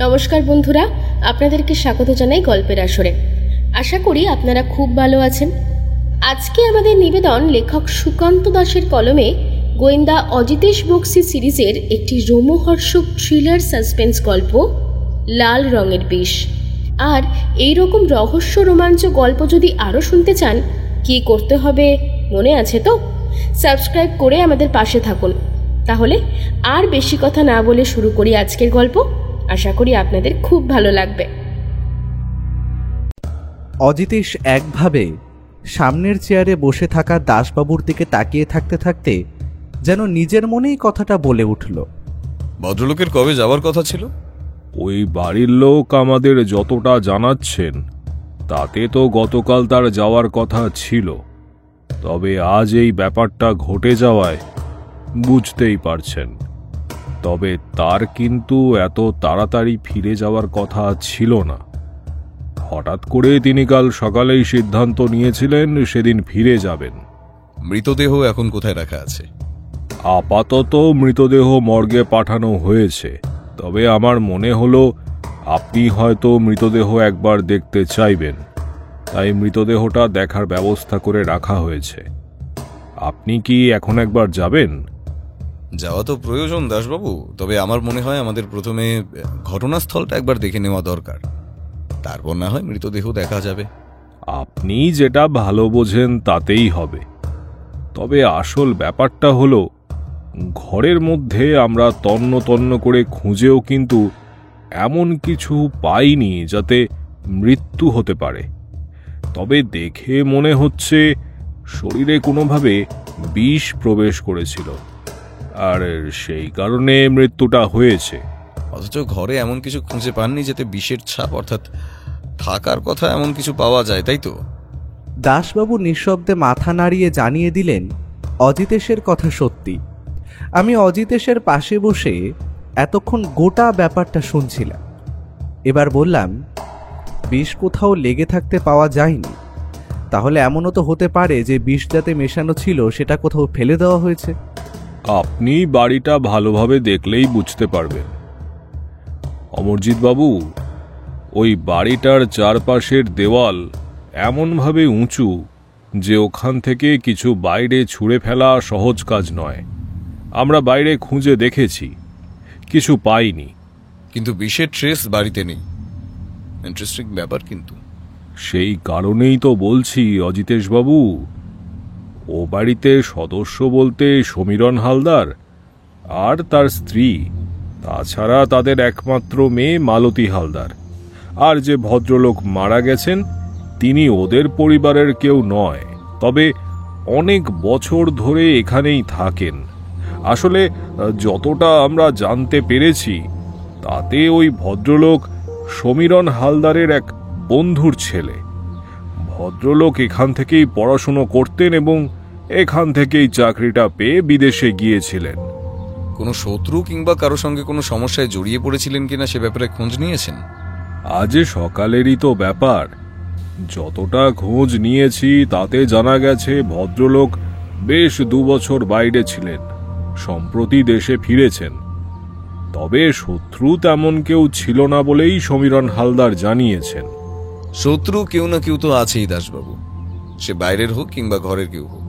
নমস্কার বন্ধুরা, আপনাদেরকে স্বাগত জানাই গল্পের আসরে। আশা করি আপনারা খুব ভালো আছেন। আজকে আমাদের নিবেদন লেখক সুকান্ত দাসের কলমে গোয়েন্দা অজিতেশ বক্সি সিরিজের একটি রোমহর্ষক থ্রিলার সাসপেন্স গল্প লাল রঙের বিষ। আর এই রকম রহস্য রোমাঞ্চ গল্প যদি আরও শুনতে চান, কি করতে হবে মনে আছে তো? সাবস্ক্রাইব করে আমাদের পাশে থাকুন। তাহলে আর বেশি কথা না বলে শুরু করি আজকের গল্প। আশা করি আপনাদের খুব ভালো লাগবে। অজিতেশ একভাবে সামনের চেয়ারে বসে থাকা দাসবাবুর দিকে তাকিয়ে থাকতে থাকতে যেন নিজের মনেই কথাটা বলে উঠল। ভদ্রলোকের কবে যাওয়ার কথা ছিল? ওই বাড়ির লোক আমাদের যতটা জানাচ্ছেন তাতে তো গতকাল তার যাওয়ার কথা ছিল, তবে আজ এই ব্যাপারটা ঘটে যাওয়ায় বুঝতেই পারছেন। তবে তার কিন্তু এত তাড়াতাড়ি ফিরে যাওয়ার কথা ছিল না। হঠাৎ করে তিনি কাল সকালেই সিদ্ধান্ত নিয়েছিলেন সেদিন ফিরে যাবেন। মৃতদেহ এখন কোথায় রাখা আছে? আপাতত মৃতদেহ মর্গে পাঠানো হয়েছে, তবে আমার মনে হলো আপনি হয়তো মৃতদেহ একবার দেখতে চাইবেন, তাই মৃতদেহটা দেখার ব্যবস্থা করে রাখা হয়েছে। আপনি কি এখন একবার যাবেন? যাওয়া তো প্রয়োজন দাসবাবু, তবে আমার মনে হয় আমাদের প্রথমে ঘটনাস্থলটা একবার দেখে নেওয়া দরকার, তারপর না হয় মৃতদেহ দেখা যাবে। আপনি যেটা ভালো বোঝেন তাতেই হবে। তবে আসল ব্যাপারটা হলো, ঘরের মধ্যে আমরা তন্ন তন্ন করে খুঁজেও কিন্তু এমন কিছু পাইনি যাতে মৃত্যু হতে পারে। তবে দেখে মনে হচ্ছে শরীরে কোনোভাবে বিষ প্রবেশ করেছিল, আর সেই কারণে মৃত্যুটা হয়েছে। অথচ ঘরে এমন কিছু খুঁজে পাননি যাতে বিষের ছাপ অর্থাৎ থাকার কথা এমন কিছু পাওয়া যায়, তাই তো? দাসবাবু নিঃশব্দে মাথা নাড়িয়ে জানিয়ে দিলেন অজিতেশের কথা সত্যি। আমি অজিতেশের পাশে বসে এতক্ষণ গোটা ব্যাপারটা শুনছিলাম। এবার বললাম, বিষ কোথাও লেগে থাকতে পাওয়া যায়নি, তাহলে এমনও তো হতে পারে যে বিষ যাতে মেশানো ছিল সেটা কোথাও ফেলে দেওয়া হয়েছে। আপনি বাড়িটা ভালোভাবে দেখলেই বুঝতে পারবেন অমরজিৎ বাবু। ওই বাড়িটার চারপাশের দেওয়াল এমনভাবে উঁচু যে ওখান থেকে কিছু বাইরে ছুঁড়ে ফেলা সহজ কাজ নয়। আমরা বাইরে খুঁজে দেখেছি, কিছু পাইনি। কিন্তু বিষের ট্রেস বাড়িতে নেই। ইন্টারেস্টিং ব্যাপার। কিন্তু সেই কারণেই তো বলছি অজিতেশ বাবু, ও বাড়িতে সদস্য বলতে সমীরণ হালদার আর তার স্ত্রী, তাছাড়া তাদের একমাত্র মেয়ে মালতী হালদার। আর যে ভদ্রলোক মারা গেছেন তিনি ওদের পরিবারের কেউ নয়, তবে অনেক বছর ধরে এখানেই থাকেন। আসলে যতটা আমরা জানতে পেরেছি তাতে ওই ভদ্রলোক সমীরণ হালদারের এক বন্ধুর ছেলে। ভদ্রলোক এখান থেকেই পড়াশুনো করতেন এবং এখান থেকেই চাকরিটা পেয়ে বিদেশে গিয়েছিলেন। কোনো শত্রু কিংবা কারো সঙ্গে কোনো সমস্যায় জড়িয়ে পড়েছিলেন কিনা সে ব্যাপারে খোঁজ নিয়েছেন? আজ সকালেরই তো ব্যাপার। যতটা খোঁজ নিয়েছি তাতে জানা গেছে ভদ্রলোক বেশ 2 বছর বাইরে ছিলেন, সম্প্রতি দেশে ফিরেছেন। তবে শত্রু তেমন কেউ ছিল না বলেই সমীরণ হালদার জানিয়েছেন। শত্রু কেউ না কেউ তো আছেই দাসবাবু, সে বাইরের হোক কিংবা ঘরের কেউ হোক।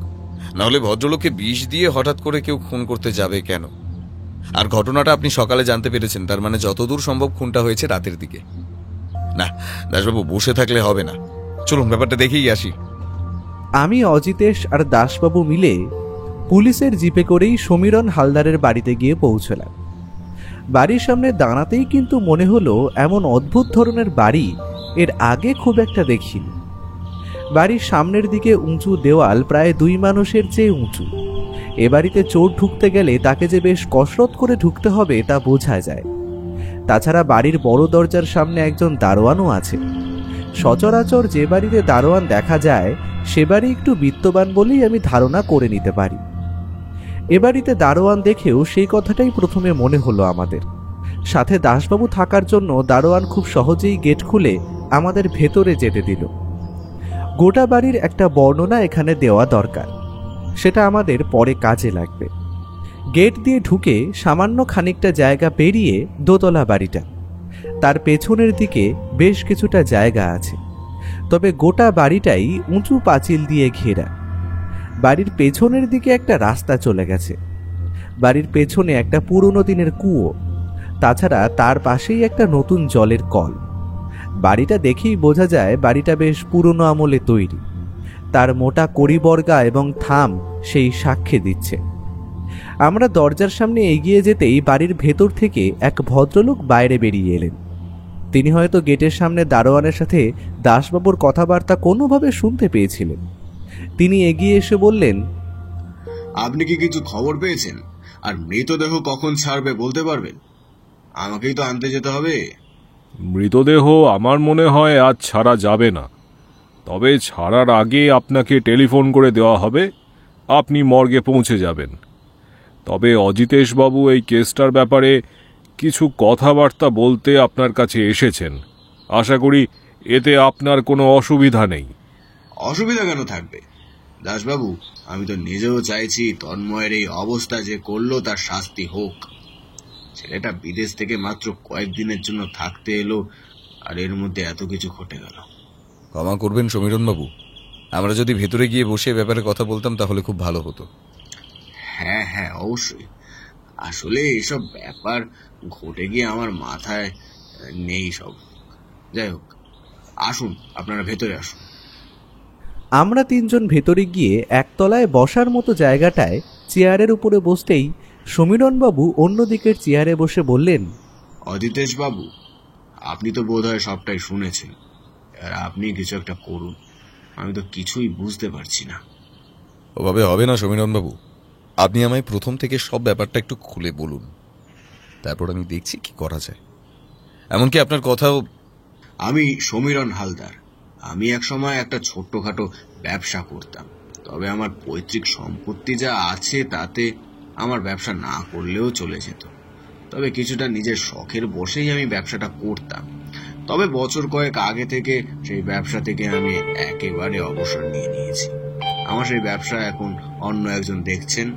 নাহলে ভদ্রলোককে বিষ দিয়ে হঠাৎ করে কেউ খুন করতে যাবে কেন? আর ঘটনাটা আপনি সকালে জানতে পেরেছেন, তার মানে যতদূর সম্ভব খুনটা হয়েছে রাতের দিকে। না দাসবাবু, বসে থাকলে হবে না, চলুন ব্যাপারটা দেখেই আসি। আমি, অজিতেশ আর দাসবাবু মিলে পুলিশের জিপে করেই সমীরণ হালদারের বাড়িতে গিয়ে পৌঁছলাম। বাড়ির সামনে দাঁড়াতেই কিন্তু মনে হলো এমন অদ্ভুত ধরনের বাড়ি এর আগে খুব একটা দেখিনি। বাড়ির সামনের দিকে উঁচু দেওয়াল প্রায় 2 মানুষের চেয়ে উঁচু। এ বাড়িতে চোর ঢুকতে গেলে তাকে যে বেশ কসরত করে ঢুকতে হবে তা বোঝা যায়। তাছাড়া বাড়ির বড় দরজার সামনে একজন দারোয়ানও আছে। সচরাচর যে বাড়িতে দারোয়ান দেখা যায় সে বাড়ি একটু বিত্তবান বলেই আমি ধারণা করে নিতে পারি। এ বাড়িতে দারোয়ান দেখেও সেই কথাটাই প্রথমে মনে হলো আমাদের। সাথে দাসবাবু থাকার জন্য দারোয়ান খুব সহজেই গেট খুলে আমাদের ভেতরে যেতে দিল। গোটা বাড়ির একটা বর্ণনা এখানে দেওয়া দরকার, সেটা আমাদের পরে কাজে লাগবে। গেট দিয়ে ঢুকে সামান্য খানিকটা জায়গা পেরিয়ে দোতলা বাড়িটা। তার পেছনের দিকে বেশ কিছুটা জায়গা আছে, তবে গোটা বাড়িটাই উঁচু পাঁচিল দিয়ে ঘেরা। বাড়ির পেছনের দিকে একটা রাস্তা চলে গেছে। বাড়ির পেছনে একটা পুরনো দিনের কুয়ো, তাছাড়া তার পাশেই একটা নতুন জলের কল। বাড়িটা দেখেই বোঝা যায় বাড়িটা বেশ পুরনো আমলে তৈরি। তার মোটা কড়িবর্গা এবং থাম সেই সাক্ষ্য দিচ্ছে। আমরা দরজার সামনে এগিয়ে যেতেই বাড়ির ভেতর থেকে এক ভদ্রলোক বাইরে বেরিয়ে এলেন। তিনি হয়তো গেটের সামনে দারোয়ানের সাথে দাসবাবুর কথাবার্তা কোনোভাবে শুনতে পেয়েছিলেন। তিনি এগিয়ে এসে বললেন, আপনি কি কিছু খবর পেয়েছেন? আর মৃতদেহ কখন ছাড়বে বলতে পারবেন? আমাকেই তো আনতে যেতে হবে। মৃতদেহ আমার মনে হয় আজ ছাড়া যাবে না, তবে ছাড়ার আগে আপনাকে টেলিফোন করে দেওয়া হবে, আপনি মর্গে পৌঁছে যাবেন। তবে অজিতেশবাবু এই কেসটার ব্যাপারে কিছু কথাবার্তা বলতে আপনার কাছে এসেছেন। আশা করি এতে আপনার কোনো অসুবিধা নেই। অসুবিধা কেন থাকবে দাসবাবু? আমি তো নিজেও চাইছি তন্ময়ের এই অবস্থা যে করলো তার শাস্তি হোক। ছেলেটা বিদেশ থেকে মাত্র কয়েকদিনের জন্য থাকতে এলো, আর এর মধ্যে এত কিছু ঘটে গেল। ক্ষমা করবেন সমীরণ বাবু, আমরা যদি ভেতরে গিয়ে বসে ব্যাপারে কথা বলতাম তাহলে খুব ভালো হতো। হ্যাঁ হ্যাঁ, অবশ্যই। আসলে এসব ব্যাপার ঘটে গিয়ে আমার মাথায় নেই সব। যাই হোক, আসুন, আপনারা ভেতরে আসুন। আমরা তিনজন ভেতরে গিয়ে একতলায় বসার মতো জায়গাটায় চেয়ারের উপরে বসতেই সমীরণবাবু অন্যদিকের চেয়ারে বসে বললেন, অজিতেশ বাবু, আপনি তো বোধহয় সবটাই শুনেছেন, আর আপনি কিছু একটা করুন। আমি তো কিছুই বুঝতে পারছি না। ওভাবে হবে না সমীরণ বাবু, আপনি আমায় প্রথম থেকে সব ব্যাপারটা একটু খুলে বলুন, তারপর আমি দেখছি কি করা যায়। এমনকি আপনার কথাও। আমি সমীরণ হালদার। আমি একসময় একটা ছোট্টখাটো ব্যবসা করতাম, তবে আমার পৈতৃক সম্পত্তি যা আছে তাতে আমার ব্যবসা না করলেও চলে যেত। তবে কিছুটা নিজের শখের বসেই আমি ব্যবসাটা করতাম। তবে বছর কয়েক আগে থেকে সেই ব্যবসা থেকে আমি একেবারে অবসর নিয়ে নিয়েছি। আমার সেই ব্যবসা এখন অন্য একজন দেখছেন,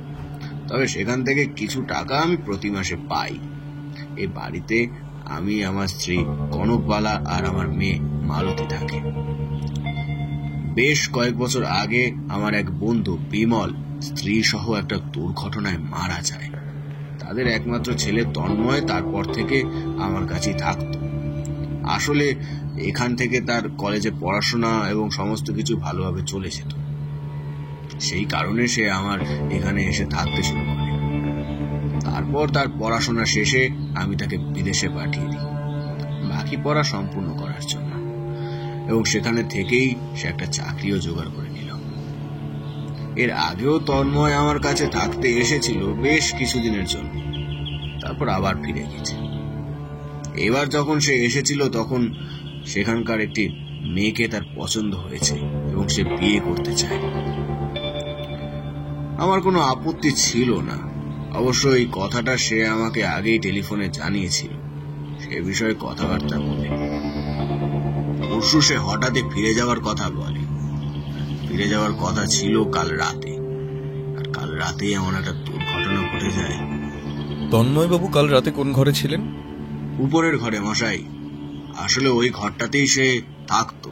তবে সেখান থেকে কিছু টাকা আমি প্রতি মাসে পাই। এই বাড়িতে আমি, আমার স্ত্রী কনকবালা আর আমার মেয়ে মালতী থাকে। বেশ কয়েক বছর আগে আমার এক বন্ধু বিমল স্ত্রী সহ একটা দুর্ঘটনায় মারা যায়। তাদের একমাত্র ছেলে তন্ময় তারপর থেকে আমার কাছেই থাকতো। আসলে এখান থেকে তার কলেজে পড়াশোনা এবং সমস্ত কিছু ভালোভাবে চলে যেত। সেই কারণে সে আমার এখানে এসে থাকতে শুরু করে। তারপর তার পড়াশোনা শেষে আমি তাকে বিদেশে পাঠিয়ে দিই বাকি পড়া সম্পূর্ণ করার জন্য, এবং সেখানে থেকেই সে একটা চাকরিও জোগাড় করে নিল। এর আগেও তন্ময় আমার কাছে থাকতে এসেছিল বেশ কিছুদিনের জন্য, তারপর আবার ফিরে গেছে। এবার যখন সে এসেছিল তখন সেখানকার একটি মেয়েকে তার পছন্দ হয়েছে এবং সে বিয়ে করতে চায়। আমার কোনো আপত্তি ছিল না। অবশ্য এই কথাটা সে আমাকে আগেই টেলিফোনে জানিয়েছিল। সে বিষয়ে কথাবার্তা বলে পরশু সে হঠাৎই ফিরে যাওয়ার কথা বলে। ফিরে যাওয়ার কথা ছিল কাল রাতে, আর কাল রাতেই এমন একটা দুর্ঘটনা ঘটে যায়। তন্ময়বাবু কাল রাতে কোন ঘরে ছিলেন? উপরের ঘরে মশাই। আসলে ওই ঘরটাতেই সে থাকতো,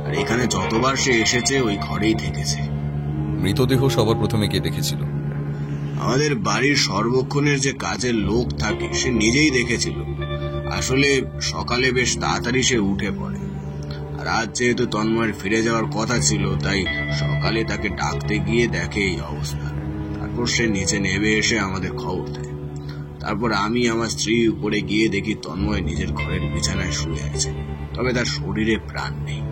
আর এখানে যতবার সে এসেছে ওই ঘরেই থেকেছে। মৃতদেহ সবার প্রথমে কে দেখেছিল? আমাদের বাড়ির সর্বক্ষণের যে কাজের লোক থাকে সে নিজেই দেখেছিল। আসলে সকালে বেশ তাড়াতাড়ি সে উঠে পড়ে, আর আজ যেহেতু তন্ময়ের ফিরে যাওয়ার কথা ছিল তাই সকালে তাকে ডাকতে গিয়ে দেখে এই অবস্থা। তারপর সে নিচে নেমে এসে আমাদের খবর দেয়। তারপর আমি আমার স্ত্রী উপরে গিয়ে দেখি তন্ময় নিজের ঘরের বিছানায় শুয়ে আছে, তবে তার শরীরে প্রাণ নেই।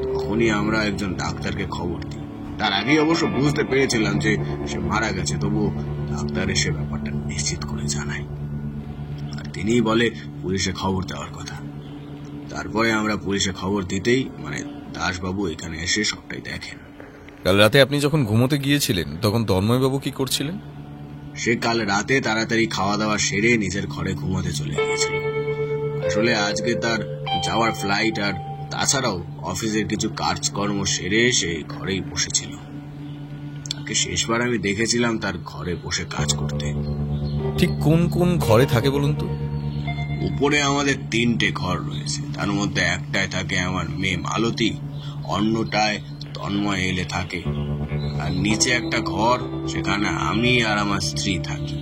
তখনই আমরা একজন ডাক্তারকে খবর দিই। তার আগেই অবশ্য বুঝতে পেরেছিলাম যে সে মারা গেছে, তবু ডাক্তার এসে ব্যাপারটা নিশ্চিত করে জানায়, আর তিনিই বলে পুলিশে খবর দেওয়ার কথা। তারপরে আমরা পুলিশে খবর দিতেই দাসবাবু এখানে এসে সবটাই দেখেন। কাল রাতে আপনি যখন ঘুমোতে গিয়েছিলেন তখন তন্ময়বাবু কি করছিলেন? সে কাল রাতে তাড়াতাড়ি খাওয়া দাওয়া সেরে নিজের ঘরে ঘুমোতে চলে গিয়েছিল। আসলে আজকে তার যাওয়ার ফ্লাইট, আর তাছাড়াও অফিসের কিছু কাজকর্ম সেরে সে ঘরেই বসেছিল। তাকে শেষবার আমি দেখেছিলাম তার ঘরে বসে কাজ করতে। ঠিক কোন কোন ঘরে থাকে বলুন তো? উপরে আমাদের 3টে ঘর রয়েছে, তার মধ্যে একটায় থাকে আমার মেয়ে মালতী, অন্যটায় তন্ময় এলে থাকে, আর নিচে একটা ঘর, সেখানে আমি আর আমার স্ত্রী থাকি।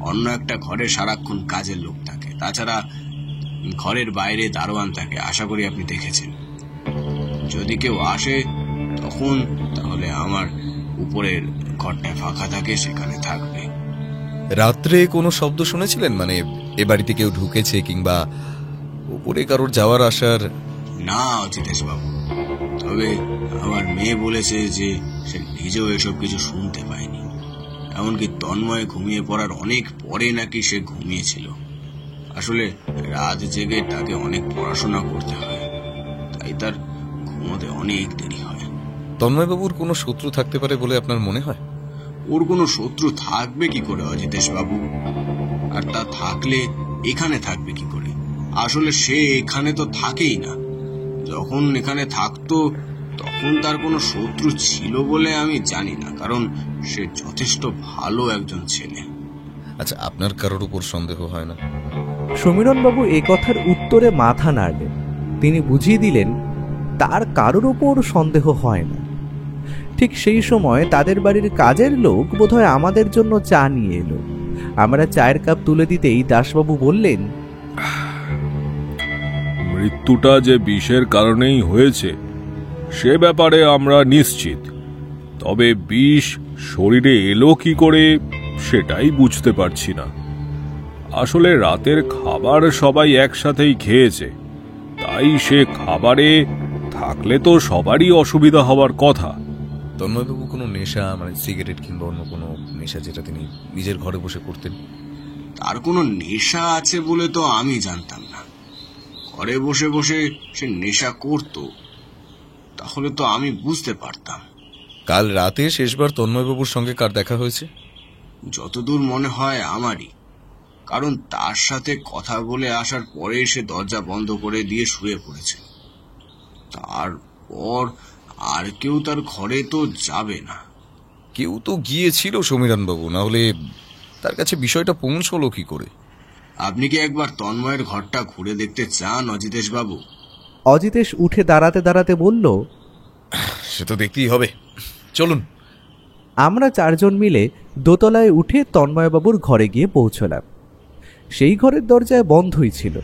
অন্য একটা ঘরে সারাক্ষণ কাজের লোক থাকে। তাছাড়া ঘরের বাইরে দারোয়ান থাকে, আশা করি আপনি দেখেছেন। যদি কেউ আসে তখন তাহলে আমার উপরের ঘরটা ফাঁকা থাকে, সেখানে থাকবে। রাত্রে কোনো শব্দ শুনেছিলেন? মানে এ বাড়িতে কেউ ঢুকেছে কিংবা উপরে কারোর যাওয়ার আসার? না অজিতেশ বাবু, তবে আমার মেয়ে বলেছে যে সে নিজেও এসব কিছু শুনতে পায়নি। এমনকি তন্ময় ঘুমিয়ে পড়ার অনেক পরে নাকি সে ঘুমিয়েছিল। আসলে রাত জেগে তাকে অনেক পড়াশোনা করতে হয়, তাই তার ঘুমোতে অনেক দেরি হয়। তন্ময়বাবুর কোনো শত্রু থাকতে পারে বলে আপনার মনে হয়? ওর কোনো শত্রু থাকবে কি করে অজিতেশ বাবু? আর তা থাকলে এখানে থাকবে কি করে? আসলে সে এখানে তো থাকেই না। যখন এখানে থাকতো তখন তার কোনো শত্রু ছিল বলে আমি জানি না, কারণ সে যথেষ্ট ভালো একজন ছেলে। আচ্ছা, আপনার কারোর উপর সন্দেহ হয় না? সমীরণবাবু এ কথার উত্তরে মাথা নাড়লেন। তিনি বুঝিয়ে দিলেন তার কারোর ওপর সন্দেহ হয় না। ঠিক সেই সময় তাদের বাড়ির কাজের লোক বোধহয় আমাদের জন্য চা নিয়ে এলো। আমরা চায়ের কাপ তুলে দিতেই দাসবাবু বললেন, মৃত্যুটা যে বিষের কারণেই হয়েছে সে ব্যাপারে আমরা নিশ্চিত, তবে বিষ শরীরে এলো কি করে সেটাই বুঝতে পারছি না। আসলে রাতের খাবার সবাই একসাথেই খেয়েছে, তাই সে খাবারে থাকলে তো সবারই অসুবিধা হওয়ার কথা। তন্ময়বাবু কোনো নেশা, মানে সিগারেট কিংবা অন্য কোনো নেশা যেটা তিনি নিজের ঘরে বসে করতেন? তার কোনো নেশা আছে বলে তো আমি জানতাম না। ঘরে বসে বসে সে নেশা করত তাহলে তো আমি বুঝতে পারতাম। কাল রাতে শেষবার তন্ময়বাবুর সঙ্গে কার দেখা হয়েছে? যতদূর মনে হয় আমারই, কারণ তার সাথে কথা বলে আসার পরে সে দরজা বন্ধ করে দিয়ে শুয়ে পড়েছে। তারপর আর কেউ তার ঘরে তো যাবে না। কেউ তো গিয়েছিল সমীরণবাবু, না হলে তার কাছে বিষয়টা পৌঁছলো কি করে? আপনি কি একবার তন্ময়ের ঘরটা ঘুরে দেখতে চান অজিতেশ বাবু? অজিতেশ উঠে দাঁড়াতে দাঁড়াতে বলল, সে তো দেখতেই হবে, চলুন। আমরা চারজন মিলে দোতলায় উঠে তন্ময়বাবুর ঘরে গিয়ে পৌঁছলাম। সেই ঘরের দরজায় বন্ধই ছিল।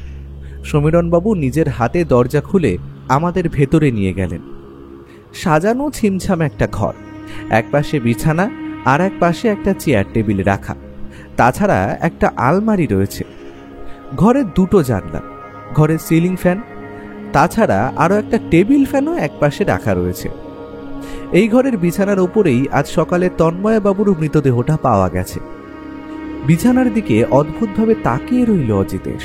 সমীরণবাবু নিজের হাতে দরজা খুলে আমাদের ভেতরে নিয়ে গেলেন। সাজানো ছিমছাম একটা ঘর, এক পাশে বিছানা আর এক পাশে একটা চেয়ার টেবিল রাখা, তাছাড়া একটা আলমারি রয়েছে। ঘরের 2টো জানলা, ঘরের সিলিং ফ্যান, তাছাড়া আরও একটা টেবিল ফ্যানও এক পাশে রাখা রয়েছে। এই ঘরের বিছানার ওপরেই আজ সকালে তন্ময়বাবুর মৃতদেহটা পাওয়া গেছে। বিছানার দিকে অদ্ভুতভাবে তাকিয়ে রইল অজিতেশ।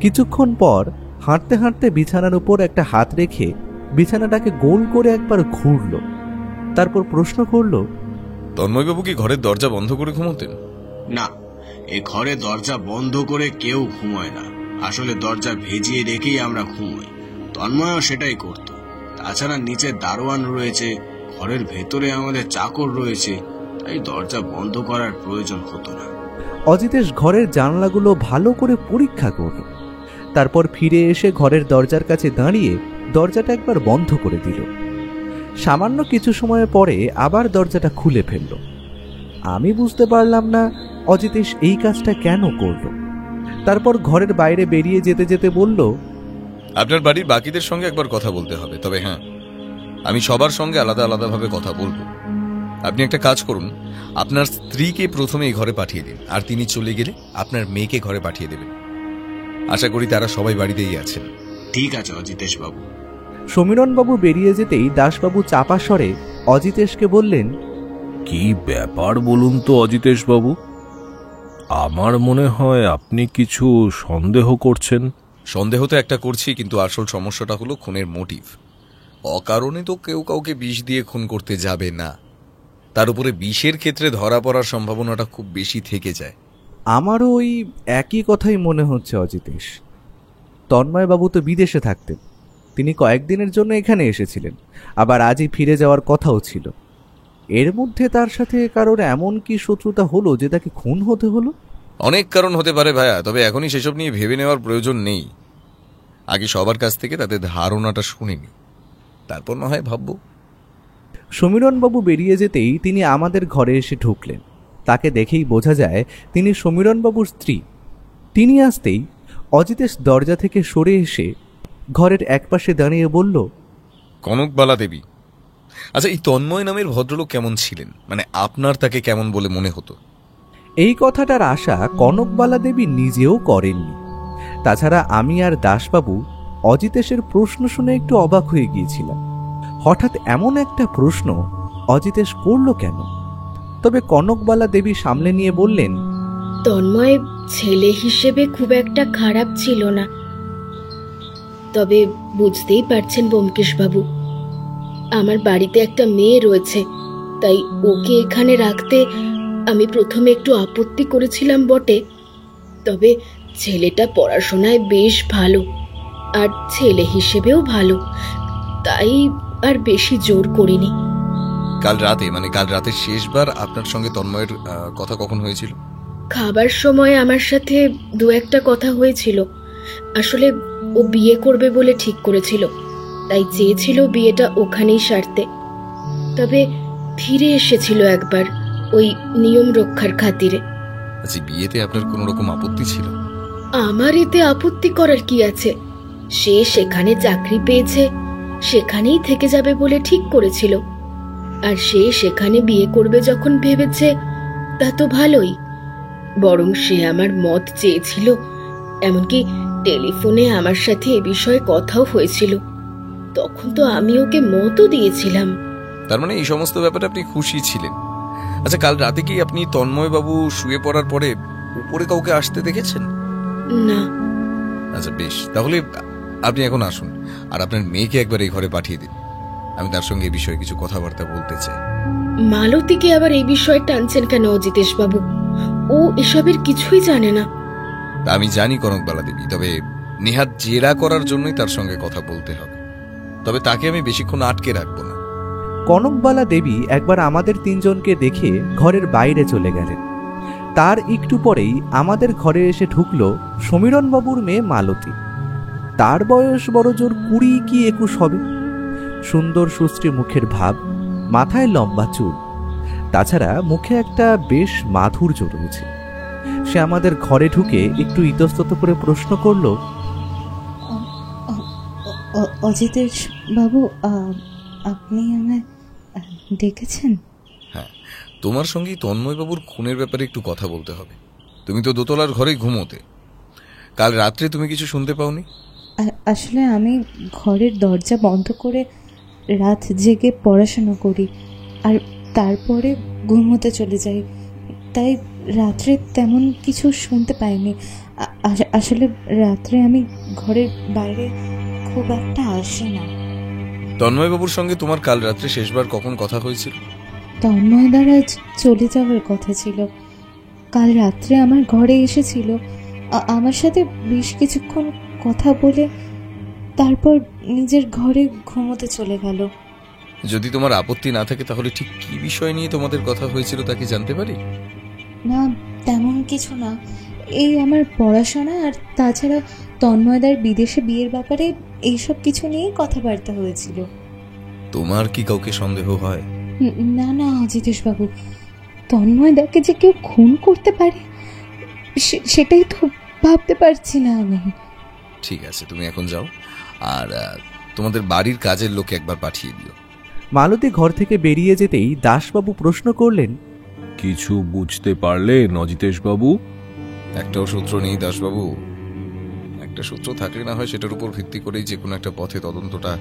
কিছুক্ষণ পর হাঁটতে হাঁটতে বিছানার উপর একটা হাত রেখে বিছানাটাকে গোল করে একবার ঘুরল, তারপর প্রশ্ন করল, তন্ময়বাবু কি ঘরের দরজা বন্ধ করে ঘুমোতেন? না, এ ঘরে দরজা বন্ধ করে কেউ ঘুমোয় না। আসলে দরজা ভেজিয়ে রেখেই আমরা ঘুমোই। তন্ময়ও সেটাই করত। তাছাড়া নিচে দারোয়ান রয়েছে, ঘরের ভেতরে আমাদের চাকর রয়েছে, তাই দরজা বন্ধ করার প্রয়োজন হতো না। অজিতেশ ঘরের জানলাগুলো ভালো করে পরীক্ষা করল, তারপর ফিরে এসে ঘরের দরজার কাছে দাঁড়িয়ে দরজাটা একবার বন্ধ করে দিল। সামান্য কিছু সময় পরে আবার দরজাটা খুলে ফেলল। আমি বুঝতে পারলাম না অজিতেশ এই কাজটা কেন করল। তারপর ঘরের বাইরে বেরিয়ে যেতে যেতে বলল, আপনার বাড়ির বাকিদের সঙ্গে একবার কথা বলতে হবে, তবে হ্যাঁ, আমি সবার সঙ্গে আলাদা আলাদাভাবে কথা বলবো। আপনি একটা কাজ করুন, আপনার স্ত্রীকে প্রথমে এই ঘরে পাঠিয়ে দিন, আর তিনি চলে গেলে আপনার মেয়েকে ঘরে পাঠিয়ে দেবেন। আশা করি তারা সবাই বাড়িতেই আছেন। ঠিক আছে অজিতেশ বাবু। সমীরণবাবু বেরিয়ে যেতেই দাসবাবু চাপা স্বরে অজিতেশকে বললেন, কি ব্যাপার বলুন তো অজিতেশ বাবু, আমার মনে হয় আপনি কিছু সন্দেহ করছেন। সন্দেহ তো একটা করছি, কিন্তু আসল সমস্যাটা হলো খুনের মোটিভ। অকারণে তো কেউ কাউকে বিষ দিয়ে খুন করতে যাবে না, তার উপরে বিষের ক্ষেত্রে ধরা পড়ার সম্ভাবনাটা খুব বেশি থেকে যায়। আমারও ওই একই কথাই মনে হচ্ছে অজিতেশ। তন্ময়বাবু তো বিদেশে থাকতেন, তিনি কয়েকদিনের জন্য এখানে এসেছিলেন, আবার আজই ফিরে যাওয়ার কথাও ছিল। এর মধ্যে তার সাথে কারোর এমন কি শত্রুতা হলো যে তাকে খুন হতে হলো? অনেক কারণ হতে পারে ভাইয়া, তবে এখনই সেসব নিয়ে ভেবে নেওয়ার প্রয়োজন নেই। আগে সবার কাছ থেকে তাদের ধারণাটা শুনিনি, তারপর না হয় ভাববো। সমীরণবাবু বেরিয়ে যেতেই তিনি আমাদের ঘরে এসে ঢুকলেন। তাকে দেখেই বোঝা যায় তিনি সমীরণবাবুর স্ত্রী। তিনি আসতেই অজিতেশ দরজা থেকে সরে এসে ঘরের একপাশে দাঁড়িয়ে বলল, কনকবালা দেবী। আচ্ছা, এই তন্ময় নামের ভদ্রলোক কেমন ছিলেন? মানে আপনার তাকে কেমন বলে মনে হতো? এই কথাটার আশা কনকবালা দেবী নিজেও করেননি। তাছাড়া আমি আর দাসবাবু অজিতেশের প্রশ্ন শুনে একটু অবাক হয়ে গিয়েছিলাম। হঠাৎ এমন একটা প্রশ্ন অজিতেশ করল কেন? তবে কনকবালা দেবী সামলে নিয়ে বললেন, তন্ময় ছেলে হিসেবে খুব একটা খারাপ ছিল না, তবে বুঝতেই পারছেন ব্যোমকেশবাবু, আমার বাড়িতে একটা মেয়ে রয়েছে, তাই ওকে এখানে রাখতে আমি প্রথমে একটু আপত্তি করেছিলাম বটে, তবে ছেলেটা পড়াশোনায় বেশ ভালো আর ছেলে হিসেবেও ভালো, তাই আর বেশি জোর করিনি। কাল রাতে শেষবার আপনার সঙ্গে তন্ময়ের কথা কখন হয়েছিল? খাবার সময় আমার সাথে দু একটা কথা হয়েছিল। আসলে ও বিয়ে করবে বলে ঠিক করেছিল, তাই চেয়েছিল বিয়েটা ওখানেই সারতে। তবে ফিরে এসেছিল একবার ওই নিয়ম রক্ষার খাতিরে। আচ্ছা, বিয়েতে আপনার কোনো রকম আপত্তি ছিল? আমার এতে আপত্তি করার কি আছে? সে সেখানে চাকরি পেয়েছে, সেখানেই থেকে যাবে বলে ঠিক করেছিল, আর সে সেখানে বিয়ে করবে যখন ভেবেছে তা তো ভালোই। বরং সে আমার মত চেয়েছিল, এমনকি টেলিফোনে আমার সাথে এ বিষয়ে কথাও হয়েছিল। তখন তো আমি ওকে মতও দিয়েছিলাম। তার মানে এই সমস্ত ব্যাপারে আপনি খুশি ছিলেন। আচ্ছা, কাল রাতে কি আপনি তন্ময়বাবু শুয়ে পড়ার পরে উপরে কাউকে আসতে দেখেছেন? না। আচ্ছা বেশ, তাহলে আপনি এখন আসুন আর আপনার মেয়েকে একবার এই ঘরে পাঠিয়ে দিন। আমি তার সঙ্গে এই বিষয়ে কিছু কথাবার্তা বলতে চাই। মালতীকে আবার এই বিষয়ে টানছেন কেন অজিতেশ বাবু? ও এসবের কিছুই জানে না। তা আমি জানি কনকবালা দেবী, তবে নেহাত জেরা করার জন্যই তার সঙ্গে কথা বলতে হবে। তবে তাকে আমি বেশিক্ষণ আটকে রাখবো না। কনকবালা দেবী একবার আমাদের তিনজনকে দেখে ঘরের বাইরে চলে গেলেন। তার একটু পরেই আমাদের ঘরে এসে ঢুকল সমীরণবাবুর মেয়ে মালতী। তার বয়স বড়জোর 20 কি 21 হবে। সুন্দর সুশ্রী মুখের ভাব, মাথায় লম্বা চুল, তাছাড়া মুখে একটা বেশ মাধুর্য রয়েছে। সে আমাদের ঘরে ঢুকে একটু ইতস্তত করে প্রশ্ন করল, অজিতেশ বাবু, আপনি আমায় ডেকেছেন? হ্যাঁ, তোমার সঙ্গেই তন্ময়বাবুর খুনের ব্যাপারে একটু কথা বলতে হবে। তুমি তো দোতলার ঘরেই ঘুমোতে। কাল রাত্রে তুমি কিছু শুনতে পাওনি? আসলে আমি ঘরের দরজা বন্ধ করে রাত জেগে পড়াশোনা করি আর তারপরে ঘুমোতে চলে যাই, তাই রাত্রে তেমন কিছু শুনতে পাইনি। আসলে রাত্রে আমি ঘরের বাইরে খুব একটা আসি না। তন্ময়বাবুর সঙ্গে তোমার কাল রাত্রে শেষবার কখন কথা হয়েছিল? তন্ময় দ্বারা চলে যাওয়ার কথা ছিল। কাল রাত্রে আমার ঘরে এসেছিল, আমার সাথে বেশ কিছুক্ষণ কথা বলে তারপর নিজের ঘরে ঘুমোতে চলে গেল। যদি তোমার আপত্তি না থাকে তাহলে ঠিক কি বিষয় নিয়ে তোমাদের কথা হয়েছিল তা কি জানতে পারি? না, তেমন কিছু না। এই আমার পড়াশোনা আর তাছাড়া তন্ময়দার বিদেশে বিয়ের ব্যাপারে এইসব কিছু নিয়েই কথাবার্তা হয়েছিল। তোমার কি কাউকে সন্দেহ হয়? না না অজিতেশ বাবু, তন্ময়দাকে যে কেউ খুন করতে পারে সেটাই তো ভাবতে পারছি না আমি। ঠিক আছে, তুমি এখন যাও আর তোমাদের বাড়ির কাজের লোকে একবার পাঠিয়ে দিও। মালতী ঘর থেকে বেরিয়ে যেতেই দাসবাবু প্রশ্ন করলেন, কিছু বুঝতে পারলেন অজিতেশ বাবু? একটাও সূত্র নেই দাসবাবু। একটা সূত্র থাকলে না হয় সেটার উপর ভিত্তি করেই যে কোনো একটা পথে তদন্তটা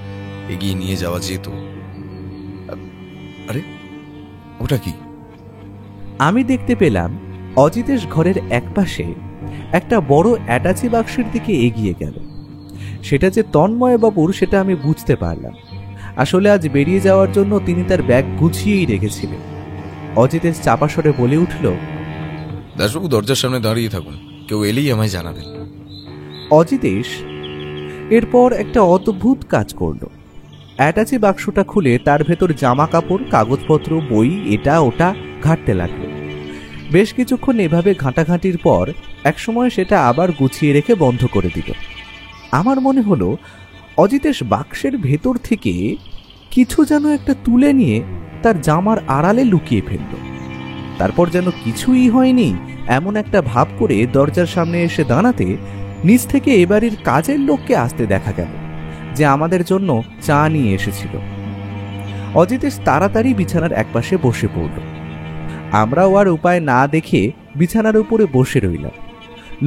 এগিয়ে নিয়ে যাওয়া যেত। আরে ওটা কি? আমি দেখতে পেলাম অজিতেশ ঘরের একপাশে একটা বড় অ্যাটাচি বাক্সের দিকে এগিয়ে গেল। সেটা যে তন্ময়বাবুর সেটা আমি বুঝতে পারলাম। আসলে আজ বেরিয়ে যাওয়ার জন্য তিনি তার ব্যাগ গুছিয়েই রেখেছিলেন। অজিতেশ চাপা স্বরে বলে উঠল, দাসবাবু দরজার সামনে দাঁড়িয়ে থাকুন, কেউ এলেই আমায় জানাবেন। অজিতেশ এরপর একটা অদ্ভুত কাজ করল। অ্যাটাচি বাক্সটা খুলে তার ভেতর জামা কাপড়, কাগজপত্র, বই, এটা ওটা ঘাঁটতে লাগলো। বেশ কিছুক্ষণ এভাবে ঘাঁটাঘাঁটির পর একসময় সেটা আবার গুছিয়ে রেখে বন্ধ করে দিল। আমার মনে হলো অজিতেশ বাক্সের ভেতর থেকে কিছু যেন একটা তুলে নিয়ে তার জামার আড়ালে লুকিয়ে ফেলল। তারপর যেন কিছুই হয়নি এমন একটা ভাব করে দরজার সামনে এসে দাঁড়াতে নিচ থেকে এবারের কাজের লোককে আসতে দেখা গেল, যে আমাদের জন্য চা নিয়ে এসেছিল। অজিতেশ তাড়াতাড়ি বিছানার একপাশে বসে পড়ল। আমরাও আর উপায় না দেখে বিছানার উপরে বসে রইলাম।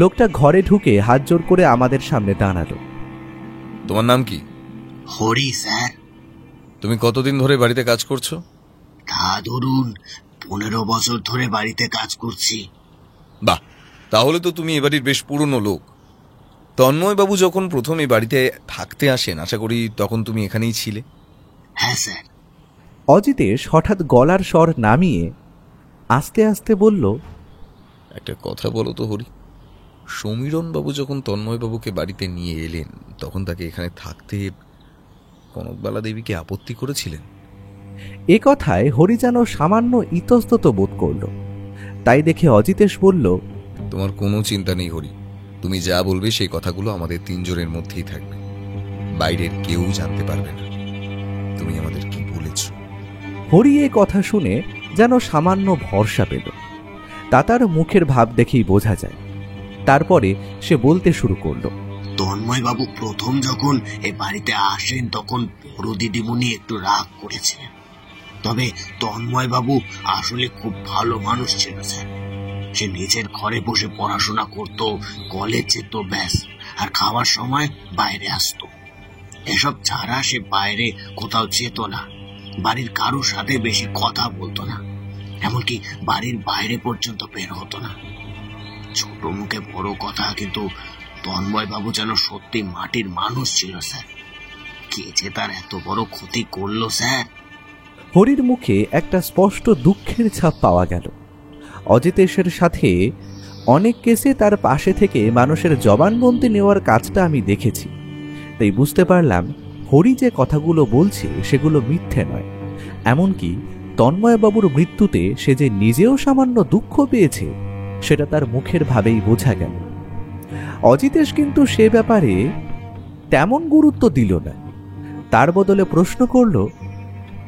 লোকটা ঘরে ঢুকে হাত জোর করে আমাদের সামনে দাঁড়ালো। তোমার নাম কি? হরি স্যার। তুমি কতদিন ধরে বাড়িতে কাজ করছো? তা ধরুন 15 বছর ধরে বাড়িতে কাজ করছি। বাহ, তাহলে তো তুমি এ বাড়ির বেশ পুরনো লোক। তন্ময় বাবু যখন প্রথম এই বাড়িতে থাকতে আসেন, আশা করি তখন তুমি এখানেই ছিলে। হ্যাঁ স্যার। অজিতেশ হঠাৎ গলার স্বর নামিয়ে আস্তে আস্তে বলল, একটা কথা বলো তো হরি, সমীরণ বাবু যখন তন্ময় বাবুকে বাড়িতে নিয়ে এলেন তখন তাকে এখানে থাকতে কনকবালা দেবীকে আপত্তি করেছিলেন? এ কথায় হরি যেন সামান্য ইতস্তত বোধ করল। তাই দেখে অজিতেশ বলল, তোমার কোনো চিন্তা নেই হরি, তুমি যা বলবে সেই কথাগুলো আমাদের তিনজনের মধ্যেই থাকবে, বাইরের কেউ জানতে পারবে না তুমি আমাদের কি বলেছ। হরি এ কথা শুনে যেন সামান্য ভরসা পেল। তা তার মুখের ভাব দেখেই বোঝা যায়। তারপরে সে বলতে শুরু করলো, তন্ময় বাবু প্রথম যখন এ বাড়িতে আসেন তখন বড় দিদিমণি একটু রাগ করেছিলেন। তবে তন্ময় বাবু আসলে খুব ভালো মানুষ ছিল স্যার। সে নিজের ঘরে বসে পড়াশোনা করত, কলেজ যেত ব্যাস, আর খাওয়ার সময় বাইরে আসতো। এসব ছাড়া সে বাইরে কোথাও যেত না, বাড়ির কারোর সাথে বেশি কথা বলতো না, এমনকি বাড়ির বাইরে পর্যন্ত বের হতো না। ছোট মুখে বড় কথা, কিন্তু তন্ময় বাবু যেন সত্যি মাটির মানুষ ছিল স্যার। কে যে তার এত বড় ক্ষতি করলো স্যার। হরির মুখে একটা স্পষ্ট দুঃখের ছাপ পাওয়া গেল। অজিতেশের সাথে অনেক কেসে তার পাশে থেকে মানুষের জবানবন্দি নেওয়ার কাজটা আমি দেখেছি, তাই বুঝতে পারলাম হরি যে কথাগুলো বলছে সেগুলো মিথ্যে নয়। এমনকি তন্ময়বাবুর মৃত্যুতে সে যে নিজেও সামান্য দুঃখ পেয়েছে সেটা তার মুখের ভাবেই বোঝা গেল। অজিতেশ কিন্তু সে ব্যাপারে তেমন গুরুত্ব দিল না। তার বদলে প্রশ্ন করল,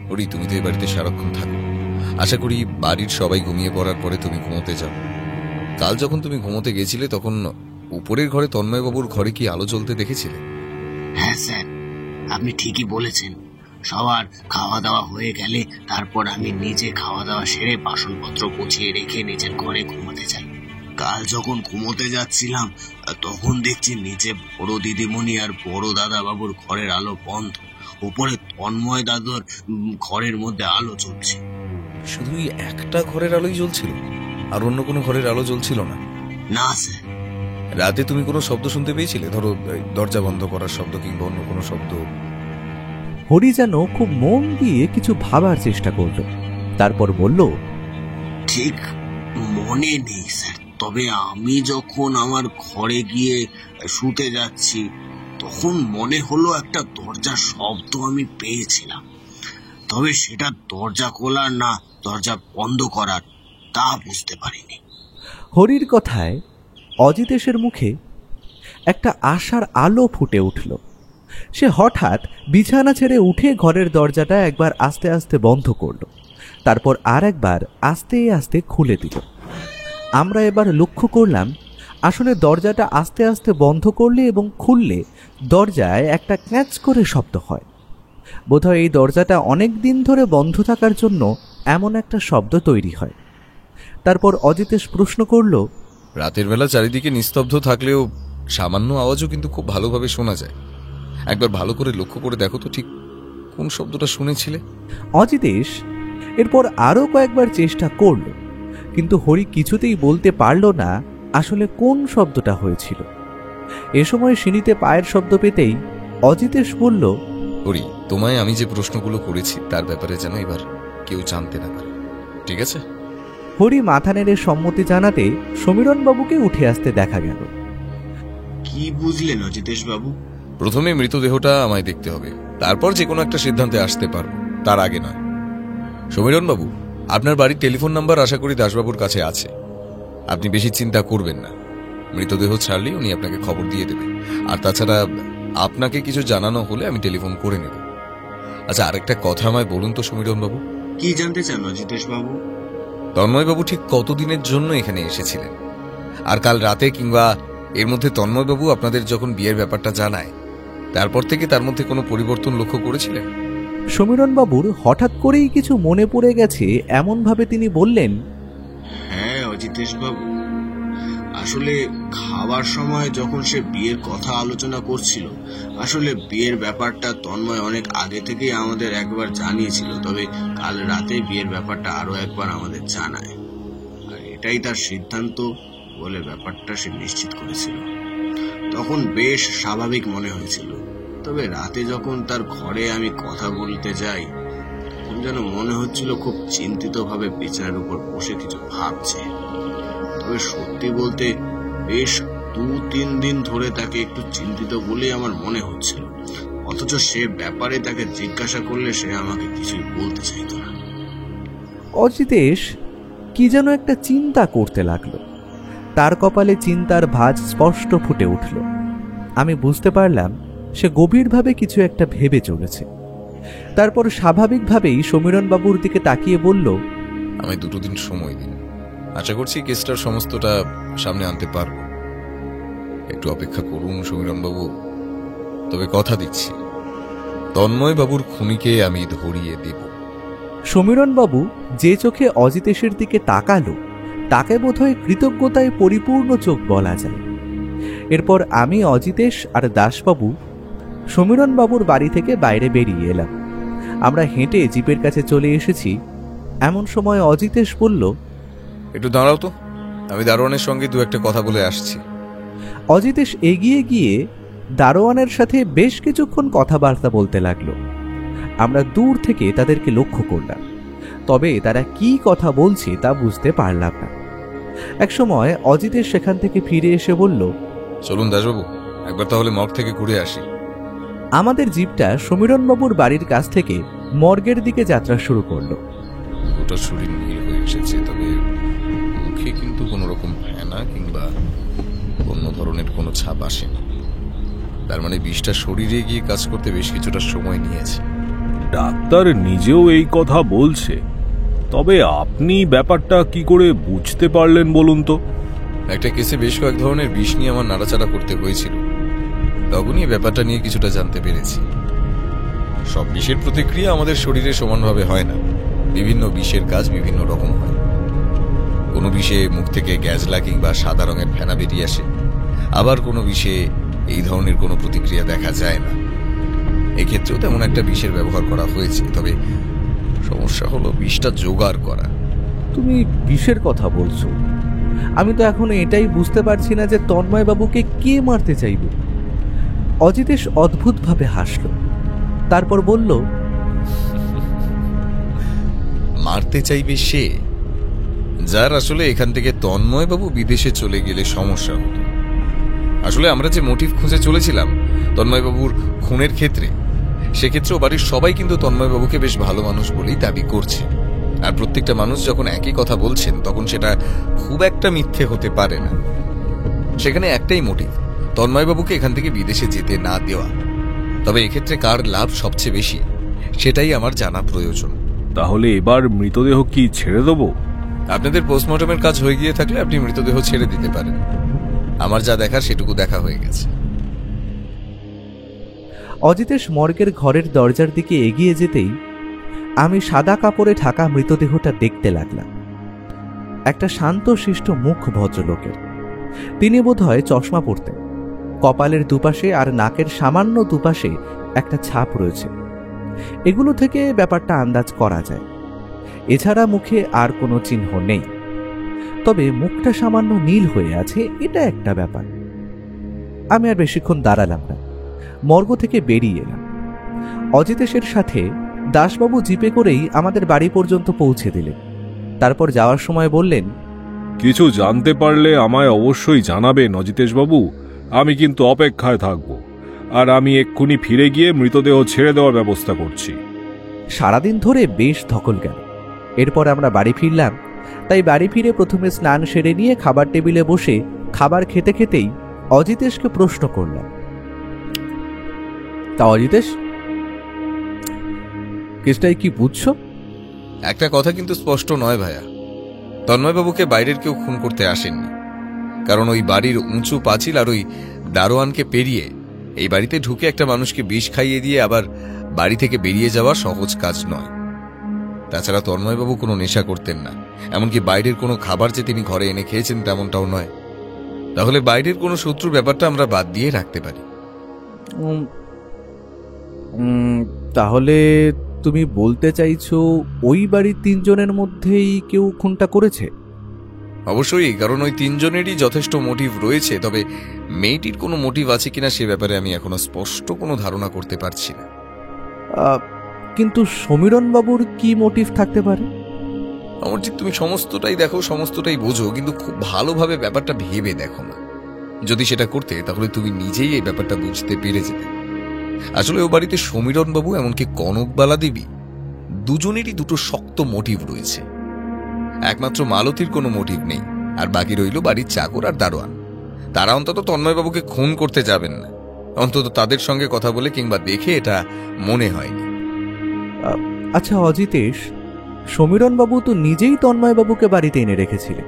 হরি, তুমি তো এই বাড়িতে সারাক্ষণ থাকো, আশা করি বাড়ির সবাই ঘুমিয়ে পড়ার পরে তুমি ঘুমোতে যাও। কাল যখন তুমি ঘুমোতে গেছিলে তখন উপরের ঘরে তন্ময়বাবুর ঘরে কি আলো জ্বলতে দেখেছিলে? হ্যাঁ স্যার, আপনি ঠিকই বলেছেন। সবার খাওয়া দাওয়া হয়ে গেলে তারপর আমি নিজে খাওয়া দাওয়া সেরে বাসনপত্র গুছিয়ে রেখে নিজের ঘরে ঘুমোতে যাই। কাল যখন ঘুমোতে যাচ্ছিলাম তখন দেখছি নিচে বড় দিদিমণি আর বড় দাদা বাবুর ঘরের আলো বন্ধ, উপরে তন্ময় দাদুর ঘরের মধ্যে আলো জ্বলছে। শুধুই একটা ঘরের আলোই জ্বলছিল, আর অন্য কোনো ঘরের আলো জ্বলছিল না? না স্যার। রাতে তুমি কোনো শব্দ শুনতে পেয়েছিলে, ধরো দরজা বন্ধ করার শব্দ কিংবা অন্য কোনো শব্দ? হরি যেন খুব মন দিয়ে কিছু ভাবার চেষ্টা করল। তারপর বলল, ঠিক মনে নেই স্যার, তবে আমি যখন আমার ঘরে গিয়ে শুতে যাচ্ছি তখন মনে হলো একটা দরজার শব্দ আমি পেয়েছিলাম। তবে সেটা দরজা খোলার না দরজা বন্ধ করার তা বুঝতে পারিনি। হরির কথায় অজিতেশের মুখে একটা আশার আলো ফুটে উঠল। সে হঠাৎ বিছানা ছেড়ে উঠে ঘরের দরজাটা একবার আস্তে আস্তে বন্ধ করল, তারপর আর একবার আস্তে আস্তে খুলে দিল। আমরা এবার লক্ষ্য করলাম আসলে দরজাটা আস্তে আস্তে বন্ধ করলে এবং খুললে দরজায় একটা ক্যাঁচ করে শব্দ হয়। বোধহয় এই দরজাটা অনেক দিন ধরে বন্ধ থাকার জন্য এমন একটা শব্দ তৈরি হয়। তারপর অজিতেশ প্রশ্ন করল, রাতের বেলা চারিদিকে নিস্তব্ধ থাকলেও সামান্য আওয়াজও কিন্তু খুব ভালোভাবে শোনা যায়। একবার ভালো করে লক্ষ্য করে দেখো তো ঠিক কোন শব্দটা শুনেছিলে। অজিতেশ এরপর আরও কয়েকবার চেষ্টা করল, কিন্তু হরি কিছুতেই বলতে পারল না আসলে কোন শব্দটা হয়েছিল। এ সময় সিঁড়িতে পায়ের শব্দ পেতেই অজিতেশ বলল, হরি, তোমায় আমি যে প্রশ্নগুলো করেছি তার ব্যাপারে যেন এবার কেউ জানতে না পারে, ঠিক আছে? হরি মাথা নেড়ে সম্মতি জানাতে সমীরণ বাবুকে উঠে আসতে দেখা গেল। কি বুঝলেন অজিতেশ বাবু? প্রথমে মৃতদেহটা আমায় দেখতে হবে, তারপর যে কোনো একটা সিদ্ধান্তে আসতে পারবো, তার আগে নয়। সমীরণ বাবু, আপনার বাড়ির টেলিফোন নাম্বার আশা করি দাসবাবুর কাছে আছে। আপনি বেশি চিন্তা করবেন না, মৃতদেহ ছাড়লেই উনি আপনাকে খবর দিয়ে দেবে। আর তাছাড়া আপনাকে কিছু জানানো হলে আমি টেলিফোন করে নেব। আচ্ছা, আরেকটা কথা আমায় বলুন তো সমীরণ বাবু, কি জানতে চান অজিতেশ বাবু? তন্ময়বাবু ঠিক কতদিনের জন্য এখানে এসেছিলেন? আর কাল রাতে কিংবা এর মধ্যে তন্ময়বাবু আপনাদের যখন বিয়ের ব্যাপারটা জানায়, তারপর থেকে তার মধ্যে কোনো পরিবর্তন লক্ষ্য করেছিলেন? সমীরণবাবুর হঠাৎ করেই কিছু মনে পড়ে গেছে এমনভাবে তিনি বললেন, হ্যাঁ অজিতেশ বাবু, আসলে খাবার সময় যখন সে বিয়ের কথা আলোচনা করছিল, আসলে বিয়ের ব্যাপারটা তন্ময় অনেক আগে থেকেই আমাদের একবার জানিয়েছিল, তবে কাল রাতে বিয়ের ব্যাপারটা আরো একবার আমাদের জানায়। আর এটাই তার সিদ্ধান্ত বলে ব্যাপারটা সে নিশ্চিত করেছিল। তখন বেশ স্বাভাবিক মনে হয়েছিল, তবে রাতে যখন তার ঘরে আমি কথা বলতে যাই, তখন যেন মনে হচ্ছিল খুব চিন্তিত ভাবে বিছানার উপর বসে কিছু ভাবছে। তবে সত্যি বলতে বেশ 2-3 দিন ধরে তাকে একটু চিন্তিত বলেই আমার মনে হচ্ছিল, অথচ সে ব্যাপারে তাকে জিজ্ঞাসা করলে সে আমাকে কিছুই বলতে চাইত না। অজিতেশ কি যেন একটা চিন্তা করতে লাগলো। তার কপালে চিন্তার ভাঁজ স্পষ্ট ফুটে উঠল। আমি বুঝতে পারলাম সে গভীরভাবে কিছু একটা ভেবে চলেছে। তারপর স্বাভাবিকভাবেই সমীরণবাবুর দিকে তাকিয়ে বলল, আমি 2 দিন সময় দিন, আশা করছি কেসটার সমস্তটা সামনে আনতে পারবো। একটু অপেক্ষা করুন সমীরণবাবু, তবে কথা দিচ্ছি তন্ময়বাবুর খুনিকে আমি ধরিয়ে দেব। সমীরণবাবু যে চোখে অজিতেশের দিকে তাকালো, তাকে বোধহয় কৃতজ্ঞতায় পরিপূর্ণ চোখ বলা যায়। এরপর আমি, অজিতেশ আর দাসবাবু সমীরণবাবুর বাড়ি থেকে বাইরে বেরিয়ে এলাম। আমরা হেঁটে জিপের কাছে চলে এসেছি। এমন সময় অজিতেশ বলল, একটু দাঁড়াও তো, আমি দারোয়ানের সঙ্গে 2-1 কথা বলে আসছি। অজিতেশ এগিয়ে গিয়ে দারোয়ানের সাথে বেশ কিছুক্ষণ কথাবার্তা বলতে লাগলো। আমরা দূর থেকে তাদেরকে লক্ষ্য করলাম, তবে তারা কি কথা বলছে তা বুঝতে পারলাম না। একসময় অজিতেশ সেখান থেকে ফিরে এসে বলল, চলুন দাসবাবু, একবার তাহলে মর্গ থেকে ঘুরে আসি। আমাদের জিপটা সমীরণবাবুর বাড়ির কাছ থেকে মর্গের দিকে যাত্রা শুরু করলো। ওটা শরীর নীল হয়ে এসেছে, তবে মুখে কিন্তু কোনো রকম ফেনা কিংবা অন্য ধরনের কোনো ছাপ আসেনি। তার মানে বিষটা শরীরে গিয়ে কাজ করতে বেশ কিছুটা সময় নিয়েছে। ডাক্তার নিজেও এই কথা বলছে, তবে আপনি ব্যাপারটা কি করে বুঝতে পারলেন বলুন তো? একটা কেসে বেশ কয়েক ধরনের বিষ নিয়ে আমার নাড়াচাড়া করতে হয়েছিল, তখনই ব্যাপারটা নিয়ে কিছুটা জানতে পেরেছি। সব বিষের প্রতিক্রিয়া আমাদের শরীরে সমানভাবে হয় না, বিভিন্ন বিষের কাজ বিভিন্ন রকম হয়। কোনো বিষে মুখ থেকে গ্যাজলা কিংবা সাদা রঙের ফেনা বেরিয়ে আসে, আবার কোনো বিষে এই ধরনের কোনো প্রতিক্রিয়া দেখা যায় না। এক্ষেত্রেও তেমন একটা বিষের ব্যবহার করা হয়েছে, তবে সমস্যা হলো বিষটা জোগাড় করা। তুমি বিষের কথা বলছো? আমি তো এখন এটাই বুঝতে পারছি না যে তন্ময়বাবুকে কে মারতে চাইবে। অজিতেশ অদ্ভুতভাবে হাসল, তারপর বলল, মারতে চাইবে সে যার আসলে এখান থেকে তন্ময়বাবু বিদেশে চলে গেলে সমস্যা হতো। আসলে আমরা যে মোটিভ খুঁজে চলেছিলাম তন্ময়বাবুর খুনের ক্ষেত্রে, সেক্ষেত্রেও বাড়ির সবাই কিন্তু তন্ময়বাবুকে বেশ ভালো মানুষ বলেই দাবি করছে। আর প্রত্যেকটা মানুষ যখন একই কথা বলছেন, তখন সেটা খুব একটা মিথ্যে হতে পারে না। সেখানে একটাই মোটিভ, তন্ময়বাবুকে এখান থেকে বিদেশে যেতে না দেওয়া। তবে এক্ষেত্রে কার লাভ সবচেয়ে বেশি, সেটাই আমার জানা প্রয়োজন। তাহলে এবার মৃতদেহ কি ছেড়ে দেবো? আপনাদের পোস্টমর্টমের কাজ হয়ে গিয়ে থাকলে আপনি মৃতদেহ ছেড়ে দিতে পারেন। আমার যা দেখার সেটুকু দেখা হয়ে গেছে। অজিতেশ মর্গের ঘরের দরজার দিকে এগিয়ে যেতেই আমি সাদা কাপড়ে ঢাকা মৃতদেহটা দেখতে লাগলাম। একটা শান্তশিষ্ট মুখ ভদ্রলোকের। তিনি বোধহয় চশমা পরতেন। কপালের দুপাশে আর নাকের সামান্য দুপাশে একটা ছাপ রয়েছে। এগুলো থেকে ব্যাপারটা আন্দাজ করা যায়। এছাড়া মুখে আর কোনো চিহ্ন নেই, তবে মুখটা সামান্য নীল হয়ে আছে, এটা একটা ব্যাপার। আমি আর বেশিক্ষণ দাঁড়ালাম না, মর্গ থেকে বেরিয়ে এলাম। অজিতেশের সাথে দাসবাবু জিপে করেই আমাদের বাড়ি পর্যন্ত পৌঁছে দিলেন। তারপর যাওয়ার সময় বললেন, কিছু জানতে পারলে আমায় অবশ্যই জানাবেন অজিতেশবাবু, আমি কিন্তু অপেক্ষায় থাকব। আর আমি এক্ষুনি ফিরে গিয়ে মৃতদেহ ছেড়ে দেওয়ার ব্যবস্থা করছি। সারাদিন ধরে বেশ ধকল গেল। এরপর আমরা বাড়ি ফিরলাম। তাই বাড়ি ফিরে প্রথমে স্নান সেরে নিয়ে খাবার টেবিলে বসে খাবার খেতে খেতেই অজিতেশকে প্রশ্ন করলাম, তা অজিতেশ, কেসটাই কি বুঝছো? একটা কথা কিন্তু স্পষ্ট নয় ভাইয়া, তন্ময়বাবুকে বাইরের কেউ খুন করতে আসেননি। কারণ ওই বাড়ির উঁচু পাঁচিল আর ওই দারোয়ানকে পেরিয়ে এই বাড়িতে ঢুকে একটা মানুষকে বিষ খাইয়ে দিয়ে আবার বাড়ি থেকে বেরিয়ে যাওয়া সহজ কাজ নয়। তাছাড়া তন্ময়বাবু কোনো নেশা করতেন না, এমনকি বাইরের কোনো খাবার যে তিনি ঘরে এনে খেয়েছেন তেমনটাও নয়। তাহলে বাইরের কোনো শত্রুর ব্যাপারটা আমরা বাদ দিয়ে রাখতে পারি। তাহলে তুমি বলতে চাইছো ওই বাড়ির 3 জনের মধ্যেই কেউ খুনটা করেছে? অবশ্যই, কারণ ওই 3 জনেরই যথেষ্ট মোটিভ রয়েছে। তবে মেয়েটির কোনো মোটিভ আছে কিনা সে ব্যাপারে আমি এখনো স্পষ্ট কোনো ধারণা করতে পারছি না। কিন্তু সমীরণ বাবুর কি মোটিভ থাকতে পারে? অমরজিৎ, তুমি সমস্তটাই দেখো, সমস্তটাই বোঝো, কিন্তু খুব ভালোভাবে ব্যাপারটা ভেবে দেখো না। যদি সেটা করতে তাহলে তুমি নিজেই এই ব্যাপারটা বুঝতে পেরে যেতে। আসলে ও বাড়িতে সমীরণ বাবু এমনকি কনকবালা দেবী দুজনেরই দুটো শক্ত মোটিভ রয়েছে। একমাত্র মালতীর কোনো মোটিভ নেই, আর বাকি রইল বাড়ির চাকর আর দারোয়ান। তারা অন্তত তন্ময়বাবুকে খুন করতে যাবেন না, অন্তত তাদের সঙ্গে কথা বলে কিংবা দেখে এটা মনে হয়নি। আচ্ছা অজিতেশ, সমীরণ বাবু তো নিজেই তন্ময়বাবুকে বাড়িতে এনে রেখেছিলেন,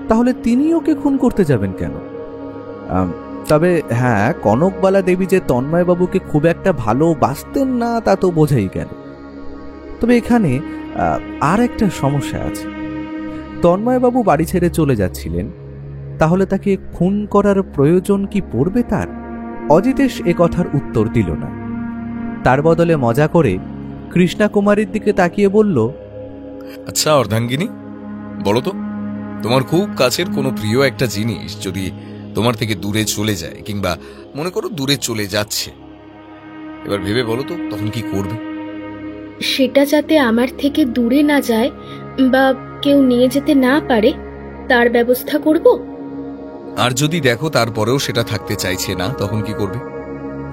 তাহলে তিনি ওকে খুন করতে যাবেন কেন? তবে হ্যাঁ, কনকবালা দেবী যে তন্ময়বাবুকে খুব একটা ভালোবাসতেন না তা তো বোঝাই গেল। তবে এখানে আর একটা সমস্যা আছে। তন্ময়বাবু বাড়ি ছেড়ে চলে যাচ্ছিলেন, তাহলে তাকে খুন করার প্রয়োজন কি পড়বে তার? অজিতেশ এ কথার উত্তর দিল না। তার বদলে মজা করে কৃষ্ণা কুমারীর দিকে তাকিয়ে বলল, আচ্ছা অর্ধাঙ্গিনী, বলো তো, তোমার খুব কাছের কোনো প্রিয় একটা জিনিস যদি তোমার থেকে দূরে চলে যায়, কিংবা মনে করো দূরে চলে যাচ্ছে, এবার ভেবে বলো তো তখন কি করবে? সেটা যাতে আমার থেকে দূরে না যায় বা কেউ নিয়ে যেতে না পারে তার ব্যবস্থা করব। আর যদি দেখো তারপরেও সেটা থাকতে চাইছে না, তখন কি করবে?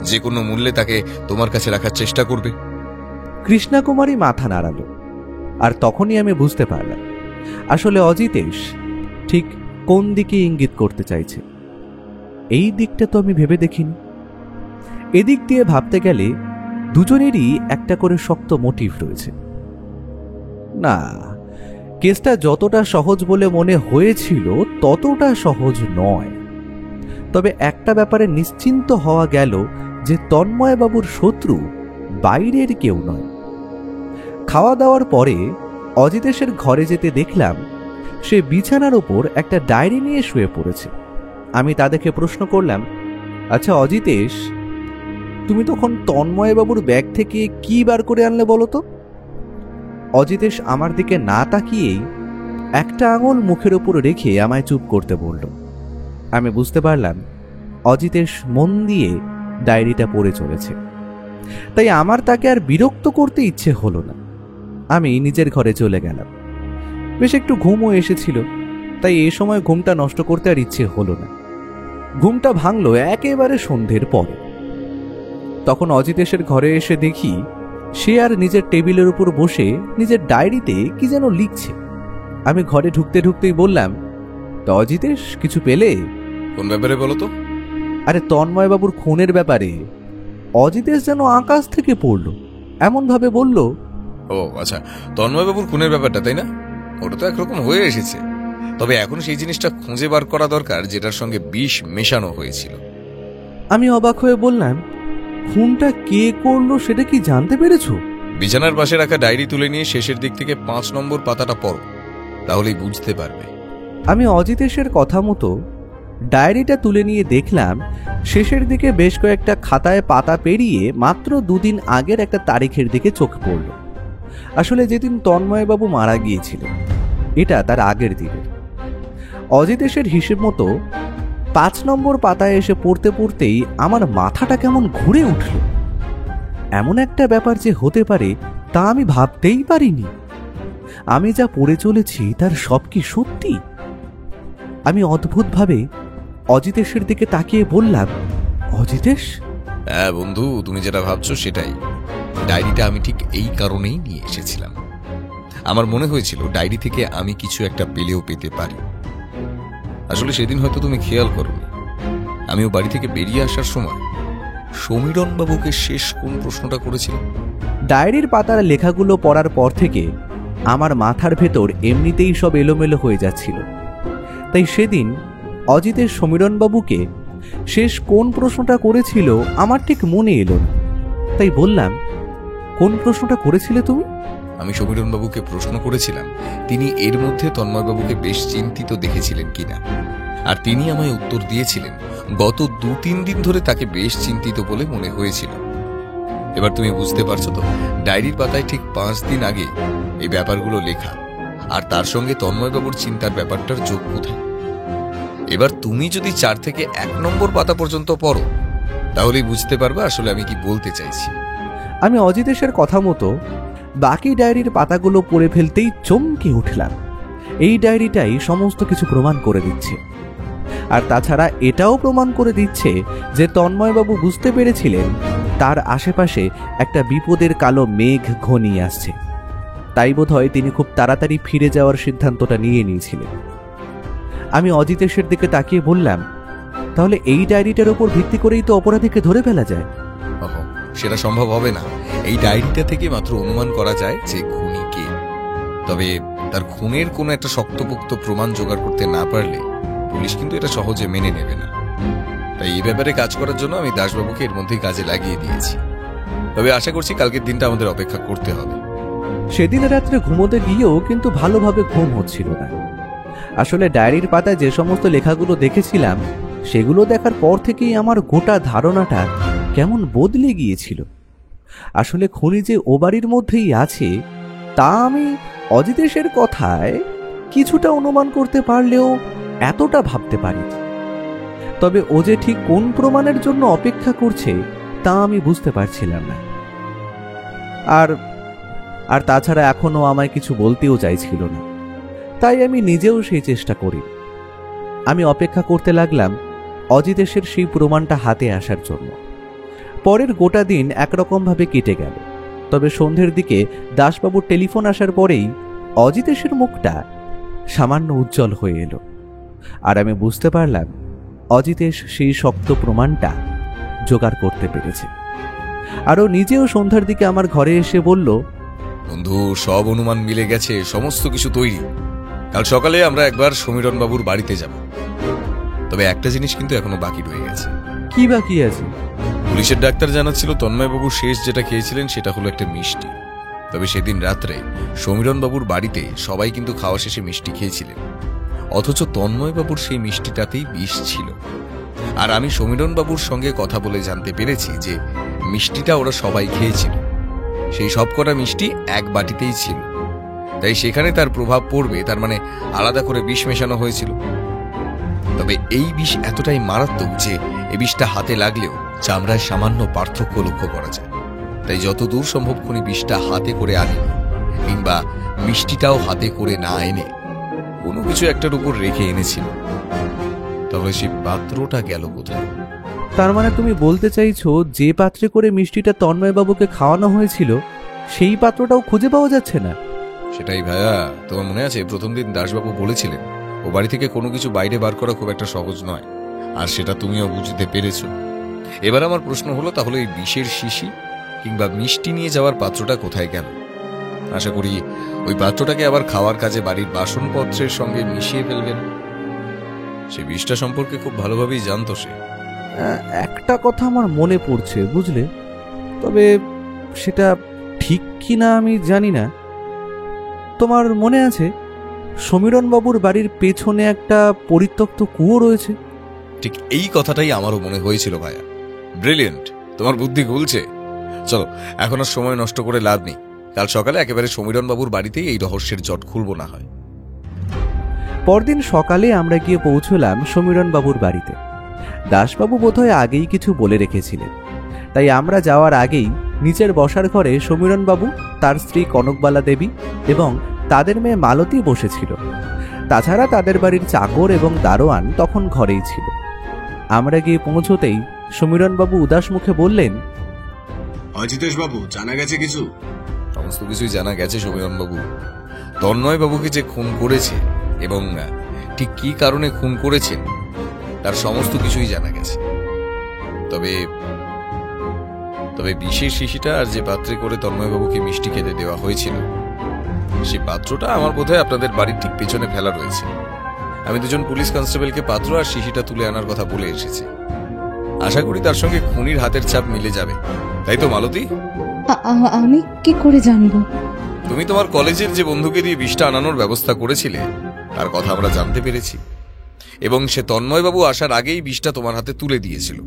যে কোনো মূল্যে তাকে তোমার কাছে রাখার চেষ্টা করবে। কৃষ্ণা কুমারী মাথা নাড়ালো, আর তখনই আমি বুঝতে পারলাম আসলে অজিতেশ ঠিক কোন দিকে ইঙ্গিত করতে চাইছে। এই দিকটা তো আমি ভেবে দেখিনি। এদিক দিয়ে ভাবতে গেলে দুজনেরই একটা করে শক্ত মোটিভ রয়েছে। না, কেসটা যতটা সহজ বলে মনে হয়েছিল ততটা সহজ নয়। তবে একটা ব্যাপারে নিশ্চিন্ত হওয়া গেল যে তন্ময়বাবুর শত্রু বাইরের কেউ নয়। খাওয়া দাওয়ার পরে অজিতেশের ঘরে যেতে দেখলাম সে বিছানার উপর একটা ডায়েরি নিয়ে শুয়ে পড়েছে। আমি তা দেখে প্রশ্ন করলাম, আচ্ছা অজিতেশ, তুমি তখন তন্ময়বাবুর ব্যাগ থেকে কি বার করে আনলে বলো তো? অজিতেশ আমার দিকে না তাকিয়েই একটা আঙুল মুখের উপর রেখে আমায় চুপ করতে বলল। আমি বুঝতে পারলাম অজিতেশ মন দিয়ে ডায়েরিটা পড়ে চলেছে, তাই আমার তাকে আর বিরক্ত করতে ইচ্ছে হলো না। আমি নিজের ঘরে চলে গেলাম। বেশ একটু ঘুমও এসেছিল, তাই এ সময় ঘুমটা নষ্ট করতে আর ইচ্ছে হলো না। ঘুমটা ভাঙল একেবারে সন্ধ্যের পরে। তখন অজিতেশের ঘরে এসে দেখি সে আর নিজের টেবিলের উপর বসে নিজের ডায়েরিতে কি যেন লিখছে। আমি ঘরে ঢুকতে ঢুকতেই বললাম, তা অজিতেশ, কিছু পেলে? কোন ব্যাপারে বলো তো? আরে তন্ময়বাবুর খুনের ব্যাপারে। অজিতেশ যেন আকাশ থেকে পড়ল, এমন ভাবে বলল। ও আচ্ছা, তন্ময়বাবুর খুনের ব্যাপারটা, তাই না? ওটা তো একরকম হয়ে এসেছে, তবে এখন সেই জিনিসটা খুঁজে বার করা দরকার যেটার সঙ্গে বিষ মেশানো হয়েছিল। আমি অবাক হয়ে বললাম, খুনটা কে করলো সেটা কি জানতে পেরেছো? বিছানার পাশে রাখা ডায়েরি তুলে নিয়ে শেষের দিক থেকে 5 নম্বর পাতাটা পড়ো, তাহলেই বুঝতে পারবে। আমি অজিতেশের কথা মতো ডায়েরিটা তুলে নিয়ে দেখলাম শেষের দিকে বেশ কয়েকটা খাতায় পাতা পেরিয়ে মাত্র 2 দিন আগের একটা তারিখের দিকে চোখ পড়ল। আসলে যেদিন তন্ময়বাবু মারা গিয়েছিলেন এটা তার আগের দিনের। অজিতেশের হিসেব মতো 5 নম্বর পাতায় এসে পড়তে পড়তেই আমার মাথাটা কেমন ঘুরে উঠল। এমন একটা ব্যাপার যে হতে পারে তা আমি ভাবতেই পারিনি। আমি যা পড়ে চলেছি তার সব কি সত্যি? আমি অদ্ভুতভাবে অজিতেশের দিকে তাকিয়ে বললাম, অজিতেশ? হ্যাঁ বন্ধু, তুমি যেটা ভাবছো সেটাই। ডায়েরিটা আমি ঠিক এই কারণেই নিয়ে এসেছিলাম। আমার মনে হয়েছিল ডায়েরি থেকে আমি কিছু একটা পেলেও পেতে পারি। আসলে সেদিন হয়তো তুমি খেয়াল করোনি, আমিও বাড়ি থেকে বেরিয়ে আসার সময় সমীরণ বাবুকে শেষ কোন প্রশ্নটা করেছিলাম। ডায়েরির পাতার লেখাগুলো পড়ার পর থেকে আমার মাথার ভেতর এমনিতেই সব এলোমেলো হয়ে যাচ্ছিল। তাই সেদিন অজিতের সমীরণবাবুকে শেষ কোন প্রশ্নটা করেছিল আমার ঠিক মনে এলো না। তাই বললাম, কোন প্রশ্নটা করেছিলে তুমি? আমি সমীরণ বাবুকে প্রশ্ন করেছিলাম তিনি এর মধ্যে তন্ময়বাবুকে বেশ চিন্তিত দেখেছিলেন কিনা, আর তিনি আমায় উত্তর দিয়েছিলেন গত 2-3 দিন ধরে তাকে বেশ চিন্তিত বলে মনে হয়েছিল। এবার তুমি বুঝতে পারছো তো, ডায়েরির পাতায় ঠিক 5 দিন আগে এই ব্যাপারগুলো লেখা, আর তার সঙ্গে তন্ময়বাবুর চিন্তার ব্যাপারটার যোগ কোথায়? এবার তুমি যদি 4 থেকে 1 নম্বর পাতা পর্যন্ত পড়ো, তাহলেই বুঝতে পারবে আসলে আমি কি বলতে চাইছি। আমি অজিতেশের কথা মতো বাকি ডায়েরির পাতাগুলো পড়ে ফেলতেই চমকে উঠলাম। এই ডায়েরিটাই সমস্ত কিছু প্রমাণ করে দিচ্ছে, আর তাছাড়া এটাও প্রমাণ করে দিচ্ছে যে তন্ময়বাবু বুঝতে পেরেছিলেন তার আশেপাশে একটা বিপদের কালো মেঘ ঘনিয়ে আসছে। তাই বোধহয় তিনি খুব তাড়াতাড়ি ফিরে যাওয়ার সিদ্ধান্তটা নিয়ে নিয়েছিলেন। আমি অজিতেশের দিকে তাকিয়ে বললাম, তাহলে এই ডায়েরিটার উপর ভিত্তি করেই তো অপরাধীকে ধরে ফেলা যায়। সেটা সম্ভব হবে না। এই ডায়েরিটা থেকে মাত্র অনুমান করা যায় যে খুনি কে। তবে তার খুনের কোনো একটা শক্তপোক্ত প্রমাণ জোগাড় করতে না পারলে পুলিশ কিন্তু এটা সহজে মেনে নেবে না। তাই এই ব্যাপারে কাজ করার জন্য আমি দাসবাবুকে এর মধ্যেই কাজে লাগিয়ে দিয়েছি। তবে আশা করছি কালকের দিনটা আমাদের অপেক্ষা করতে হবে। সেদিন রাত্রে ঘুমোতে গিয়েও কিন্তু ভালোভাবে ঘুম হচ্ছিল না। আসলে ডায়েরির পাতায় যে সমস্ত লেখাগুলো দেখেছিলাম সেগুলো দেখার পর থেকেই আমার গোটা ধারণাটা কেমন বদলে গিয়েছিল। আসলে খুনি যে ও বাড়ির মধ্যেই আছে তা আমি অজিতেশের কথায় কিছুটা অনুমান করতে পারলেও এতটা ভাবতে পারি। তবে ও যে ঠিক কোন প্রমাণের জন্য অপেক্ষা করছে তা আমি বুঝতে পারছিলাম না। আর তাছাড়া এখনো আমায় কিছু বলতেও চাইছিল না। তাই আমি নিজেও সেই চেষ্টা করি। আমি অপেক্ষা করতে লাগলাম অজিতেশের সেই প্রমাণটা হাতে আসার জন্য। পরের গোটা দিন একরকমভাবে কেটে গেল। তবে সন্ধ্যের দিকে দাসবাবুর টেলিফোন আসার পরেই অজিতেশের মুখটা সামান্য উজ্জ্বল হয়ে এলো, আর আমি বুঝতে পারলাম অজিতেশ সেই শক্ত প্রমাণটা জোগাড় করতে পেরেছে। আরও নিজেও সন্ধ্যার দিকে আমার ঘরে এসে বলল, বন্ধু, সব অনুমান মিলে গেছে, সমস্ত কিছু তৈরি। কাল সকালে আমরা একবার সমীরণ বাবুর বাড়িতে যাব। তবে একটা জিনিস কিন্তু এখনো বাকি রয়ে গেছে। কি বাকি আছে? পুলিশের ডাক্তার জানাচ্ছিল তন্ময়বাবু শেষ যেটা খেয়েছিলেন সেটা হলো একটা মিষ্টি। তবে সেদিন রাত্রে সমীরণ বাবুর বাড়িতে সবাই কিন্তু খাওয়া শেষে মিষ্টি খেয়েছিলেন, অথচ তন্ময়বাবুর সেই মিষ্টিটাতেই বিষ ছিল। আর আমি সমীরণ বাবুর সঙ্গে কথা বলে জানতে পেরেছি যে মিষ্টিটা ওরা সবাই খেয়েছিল। সেই সব কটা মিষ্টি এক বাটিতেই ছিল, তাই সেখানে তার প্রভাব পড়বে, তার মানে আলাদা করে বিষ মেশানো হয়েছিল। তবে এই বিষ এতটাই মারাত্মক যে এই বিষটা হাতে লাগলেও চামড়ায় সামান্য পার্থক্য লক্ষ্য করা যায়। তাই যতদূর সম্ভব খুনি বিষটা হাতে করে আনেনি, কিংবা মিষ্টিটাও হাতে করে না এনে কোনো কিছু একটার উপর রেখে এনেছিল। তবে সেই পাত্রটা গেল কোথায়? তার মানে তুমি বলতে চাইছো যে পাত্রে করে মিষ্টিটা তন্ময়বাবুকে খাওয়ানো হয়েছিল সেই পাত্রটাও খুঁজে পাওয়া যাচ্ছে না? সেটাই ভাইয়া, তোমার মনে আছে প্রথম দিন দাসবাবু বলেছিলেন ও বাড়ি থেকে কোনো কিছু বাইরে বার করা খুব একটা সহজ নয়, আর সেটা তুমিও বুঝতে পেরেছো। এবার আমার প্রশ্ন হলো, তাহলে এই বিষের শিশি কিংবা মিষ্টি নিয়ে যাওয়ার পাত্রটা কোথায় গেল? আশা করি ওই পাত্রটাকে আবার খাওয়ার কাজে বাড়ির বাসনপত্রের সঙ্গে মিশিয়ে ফেলবেন। সে বিষটা সম্পর্কে খুব ভালোভাবেই জানতো সে। একটা কথা আমার মনে পড়ছে, বুঝলে, তবে সেটা ঠিক কি না আমি জানি না। তোমার মনে আছে সমীরণ বাবুর বাড়ির পেছনে একটা পরিত্যক্ত কুয়ো রয়েছে? ঠিক এই কথাটাই আমারও মনে হয়েছিল ভাইয়া। ব্রিলিয়েন্ট, তোমার বুদ্ধি খুলছে। চলো, এখন আর সময় নষ্ট করে লাভ নেই। কাল সকালে একেবারে সমীরণ বাবুর বাড়িতেই এই রহস্যের জট খুলবো না হয়। পরদিন সকালে আমরা গিয়ে পৌঁছলাম সমীরণ বাবুর বাড়িতে। দাসবাবু বোধহয় আগেই কিছু বলে রেখেছিলেন, তাই আমরা যাওয়ার আগেই নিচের বসার ঘরে সমীরণ বাবু, তার স্ত্রী কনকবালা দেবী এবং তাদের মেয়ে মালতী বসেছিল। তাছাড়া তাদের বাড়ির চাকর এবং দারোয়ান তখন ঘরেই ছিল। আমরা গিয়ে পৌঁছতেই সমীরণ বাবু উদাস মুখে বললেন, অজিতেশ বাবু, জানা গেছে কিছু? সমস্ত কিছুই জানা গেছে সমীরণ বাবু। তন্ময়বাবুকে যে খুন করেছে এবং ঠিক কি কারণে খুন করেছেন তার সমস্ত কিছুই জানা গেছে। তবে তবে বিশেষ শিশিটা আর যে পাত্রে করে তন্ময়বাবুকে মিষ্টি খেতে দেওয়া হয়েছিল সেই পাত্রটা আমার বোধহয় আপনাদের বাড়ির ঠিক পেছনে ফেলা রয়েছে। আমি দুজন পুলিশ কনস্টেবলকে পাত্র আর শিশিটা তুলে আনার কথা বলে এসেছি। আশা করি তার সঙ্গে খুনির হাতের ছাপ মিলে যাবে, তাই তো মালতী? আমি কি করে জানবো? তুমি তোমার কলেজের যে বন্ধুকে দিয়ে বিষটা আনানোর ব্যবস্থা করেছিলে তার কথা আমরা জানতে পেরেছি, এবং সে তন্ময়বাবু আসার আগেই বিষটা তোমার হাতে তুলে দিয়েছিল।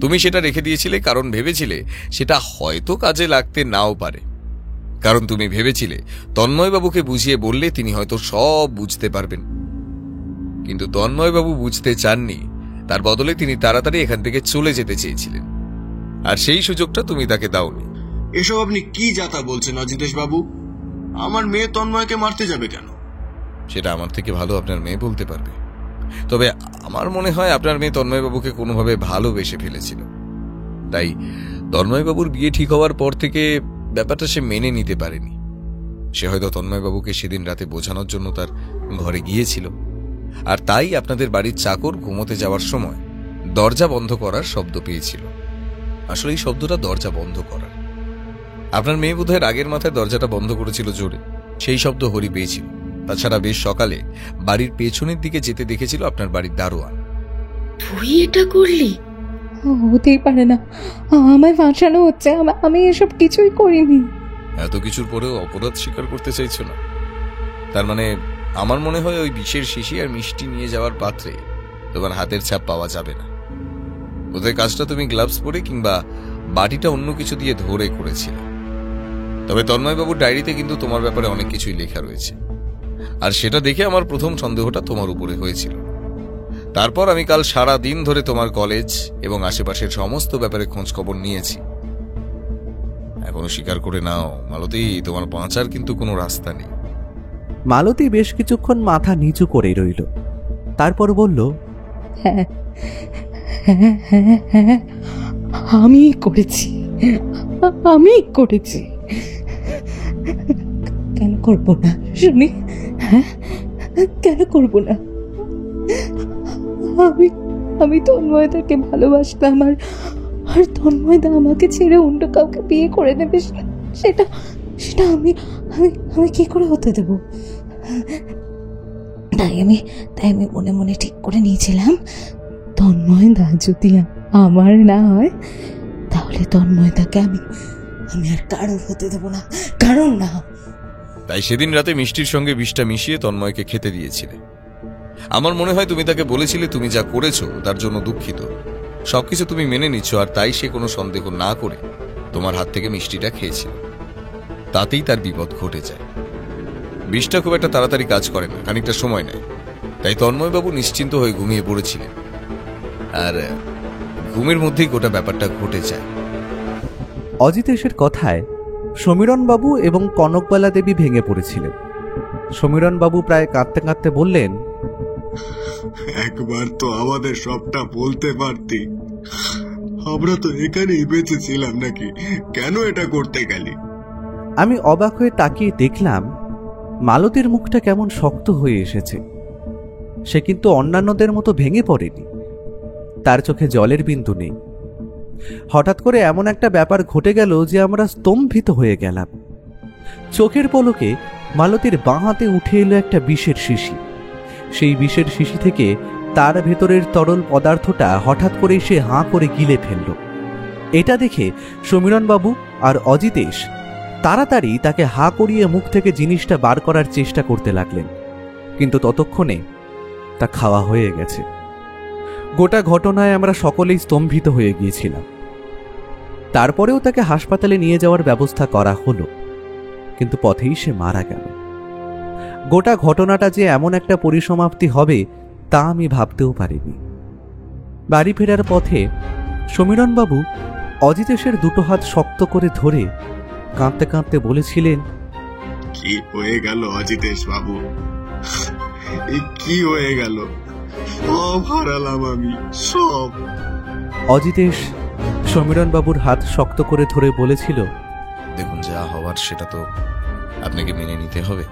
তুমি সেটা রেখে দিয়েছিলে কারণ ভেবেছিলে সেটা হয়তো কাজে লাগতে নাও পারে, কারণ তুমি ভেবেছিলে তন্ময়বাবুকে বুঝিয়ে বললে তিনি হয়তো সব বুঝতে পারবেন। কিন্তু তন্ময়বাবু বুঝতে চাননি, তার বদলে তিনি তাড়াতাড়ি এখান থেকে চলে যেতে চেয়েছিলেন, আর সেই সুযোগটা তুমি তাকে দাওনি। এসব আপনি কি যাতা বলছেন অজিতেশ বাবু? আমার মেয়ে তন্ময়কে মারতে যাবে কেন? সেটা আমার থেকে ভালো আপনার মেয়ে বলতে পারবে। তবে আমার মনে হয় আপনার মেয়ে তন্ময়বাবুকে কোনোভাবে ভালোবেসে ফেলেছিল, তাই তন্ময়বাবুর বিয়ে ঠিক হওয়ার পর থেকে ব্যাপারটা সে মেনে নিতে পারেনি। সে হয়তো তন্ময়বাবুকে সেদিন রাতে বোঝানোর জন্য তার ঘরে গিয়েছিল, আর তাই আপনাদের বাড়ির চাকর ঘুমোতে যাওয়ার সময় দরজা বন্ধ করার শব্দ পেয়েছিল। আসলে এই শব্দটা দরজা বন্ধ করার। আপনার মেয়ে বোধহয় রাগের মাথায় দরজাটা বন্ধ করেছিল জোরে, সেই শব্দ হরি পেয়েছিল। তাছাড়া বেশ সকালে বাড়ির পেছনের দিকে যেতে দেখেছিল আপনার বাড়ির দারোয়ান। তুই এটা করলি? হতেই পারে না, আমায় ফাঁসানো হচ্ছে। আমি এসব কিছুই করিনি। এত কিছুর পরেও অপরাধ স্বীকার করতে চাইছো না? তার মানে আমার মনে হয় ওই বিষের শিশি আর মিষ্টি নিয়ে যাওয়ার পাত্রে তোমার হাতের ছাপ পাওয়া যাবে না। বোধহয় কাজটা তুমি গ্লাভস পরে কিংবা বাটিটা অন্য কিছু দিয়ে ধরে করেছিলে। তবে তন্ময়বাবুর ডায়েরিতে কিন্তু তোমার ব্যাপারে অনেক কিছুই লেখা রয়েছে, আর সেটা দেখে আমার প্রথম সন্দেহটা তোমার উপরে হয়েছিল। তারপর আমি কাল সারা দিন ধরে তোমার কলেজ এবং আশেপাশের সমস্ত ব্যাপারে খোঁজ খবর নিয়েছি। এখনো স্বীকার করে নাও মালতী, তোমার বাঁচার কিন্তু কোনো রাস্তা নেই। মালতী বেশ কিছুক্ষণ মাথা নিচু করে রইল, তারপর বলল, হ্যাঁ হ্যাঁ হ্যাঁ হ্যাঁ, আমি করেছি। কেন করবো না শুনি? হ্যাঁ, কেন করবো না? আমি তন্ময়দাকে ভালোবাসতাম, আর তন্ময়দা আমাকে ছেড়ে অন্য কাউকে বিয়ে করে নেবে, সেটা সেটা আমি আমি আমি কি করে হতে দেব? তাই আমি মনে মনে ঠিক করে নিয়েছিলাম, তন্ময়দা যদি আমার না হয় তাহলে তন্ময়দাকে আমি আর কারোর হতে দেব না, কারণ না। তাই সেদিন রাতে মিষ্টির সঙ্গে বিষটা মিশিয়ে তন্ময়কে খেতে দিয়েছিলে। আমার মনে হয় তুমি তাকে বলেছিলে তুমি যা করেছো তার জন্য দুঃখিত, সবকিছু তুমি মেনে নিচ্ছ, আর তাই সে কোনো সন্দেহ না করে তোমার হাত থেকে মিষ্টিটা খেয়েছিল। তাতেই তার বিপদ ঘটে যায়। বিষটা খুব একটা তাড়াতাড়ি কাজ করে না, খানিকটা সময় নেয়। তাই তন্ময়বাবু নিশ্চিন্ত হয়ে ঘুমিয়ে পড়েছিলেন, আর ঘুমের মধ্যেই গোটা ব্যাপারটা ঘটে যায়। অজিতেশের কথায় সমীরণবাবু এবং কনকবালা দেবী ভেঙে পড়েছিলেন। সমীরণবাবু প্রায় কাঁদতে কাঁদতে বললেন, একবার তো আমাদের সবটা বলতে পারতি, আমরা তো এখানেই বেঁচে ছিলাম নাকি? কেন এটা করতে গেলি? আমি অবাক হয়ে তাকিয়ে দেখলাম মালতীর মুখটা কেমন শক্ত হয়ে এসেছে। সে কিন্তু অন্যান্যদের মতো ভেঙে পড়েনি, তার চোখে জলের বিন্দু নেই। হঠাৎ করে এমন একটা ব্যাপার ঘটে গেল যে আমরা স্তম্ভিত হয়ে গেলাম। চোখের পলকে মালতীর বাঁ হাতে উঠে এলো একটা বিষের শিশি। সেই বিষের শিশি থেকে তার ভেতরের তরল পদার্থটা হঠাৎ করেই সে হাঁ করে গিলে ফেলল। এটা দেখে সমীরণবাবু আর অজিতেশ তাড়াতাড়ি তাকে হাঁ করিয়ে মুখ থেকে জিনিসটা বার করার চেষ্টা করতে লাগলেন, কিন্তু ততক্ষণে তা খাওয়া হয়ে গেছে। গোটা ঘটনায় আমরা সকলেই স্তম্ভিত হয়ে গিয়েছিলাম। তারপরেও তাকে হাসপাতালে নিয়ে যাওয়ার ব্যবস্থা করা হলো, কিন্তু পথেই সে মারা গেল। গোটা ঘটনাটা যে এমন একটা পরিসমাপ্তি হবে তা আমি ভাবতেও পারিনি। বাড়ি ফেরার পথে সমীরণবাবু অজিতেশের দুটো হাত শক্ত করে ধরে কাঁদতে কাঁদতে বলেছিলেন, কি হয়ে গেল অজিতেশ বাবু? কি হয়ে গেল? সব হারালাম আমি, সব। অজিতেশ সমীরণবাবুর হাত শক্ত করে ধরে বলেছিল, দেখুন, যা হওয়ার সেটা তো আপনাকে মেনে নিতে হবে।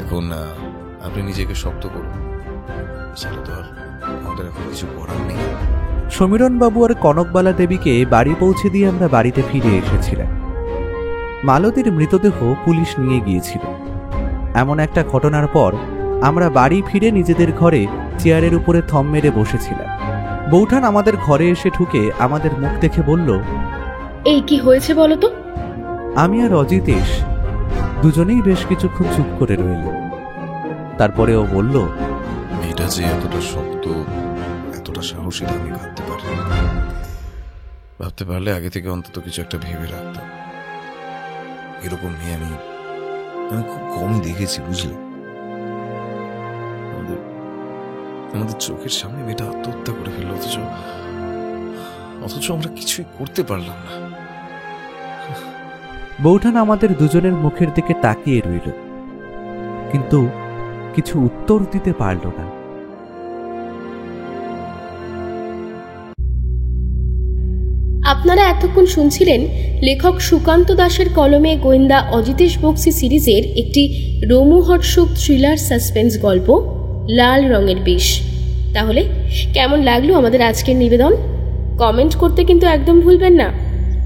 এখন আপনি নিজেকে শক্ত করুন, সেটা তো আর আমাদের এখন কিছু করার নেই। সমীরণবাবু আর কনকবালা দেবীকে বাড়ি পৌঁছে দিয়ে আমরা বাড়িতে ফিরে এসেছিলাম। মালতীর মৃতদেহ পুলিশ নিয়ে গিয়েছিল। এমন একটা ঘটনার পর আমরা বাড়ি ফিরে নিজেদের ঘরে চেয়ারের উপরে থম মেরে বসেছিলাম। বৌঠান আমাদের ঘরে এসে ঢুকে আমাদের মুখ দেখে বলল, এই কি হয়েছে বলো তো? আমি আর অজিতেশ দুজনেই বেশ কিছুক্ষণ চুপ করে রইল। তারপরে ও বলল, মেয়েটা যে এতটা শক্ত, এতটা সাহসী আমি ভাবতে পারলে আগে থেকে অন্তত কিছু একটা ভেবে রাখতাম। এরকম মেয়ে আমি খুব কমই দেখেছি, বুঝলে। আমাদের চোখের সামনে মেয়েটা আত্মহত্যা করে ফেললো, অথচ আমরা কিছুই করতে পারলাম না। বৌঠান আমাদের দুজনের মুখের দিকে তাকিয়ে রইল, কিন্তু কিছু উত্তর দিতে পারল না। আপনারা এতক্ষণ শুনছিলেন লেখক সুকান্ত দাশের কলমে গোয়েন্দা অজিতেশ বক্সি সিরিজের একটি রোমহর্ষক থ্রিলার সাসপেন্স গল্প লাল রঙের বিষ। তাহলে কেমন লাগলো আমাদের আজকের নিবেদন? কমেন্ট করতে কিন্তু একদম ভুলবেন না।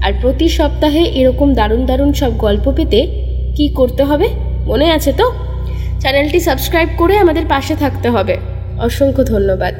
আর প্রতি সপ্তাহে এরকম দারুণ দারুণ সব গল্প পেতে কি করতে হবে মনে আছে তো? চ্যানেলটি সাবস্ক্রাইব করে আমাদের পাশে থাকতে হবে। অসংখ্য ধন্যবাদ।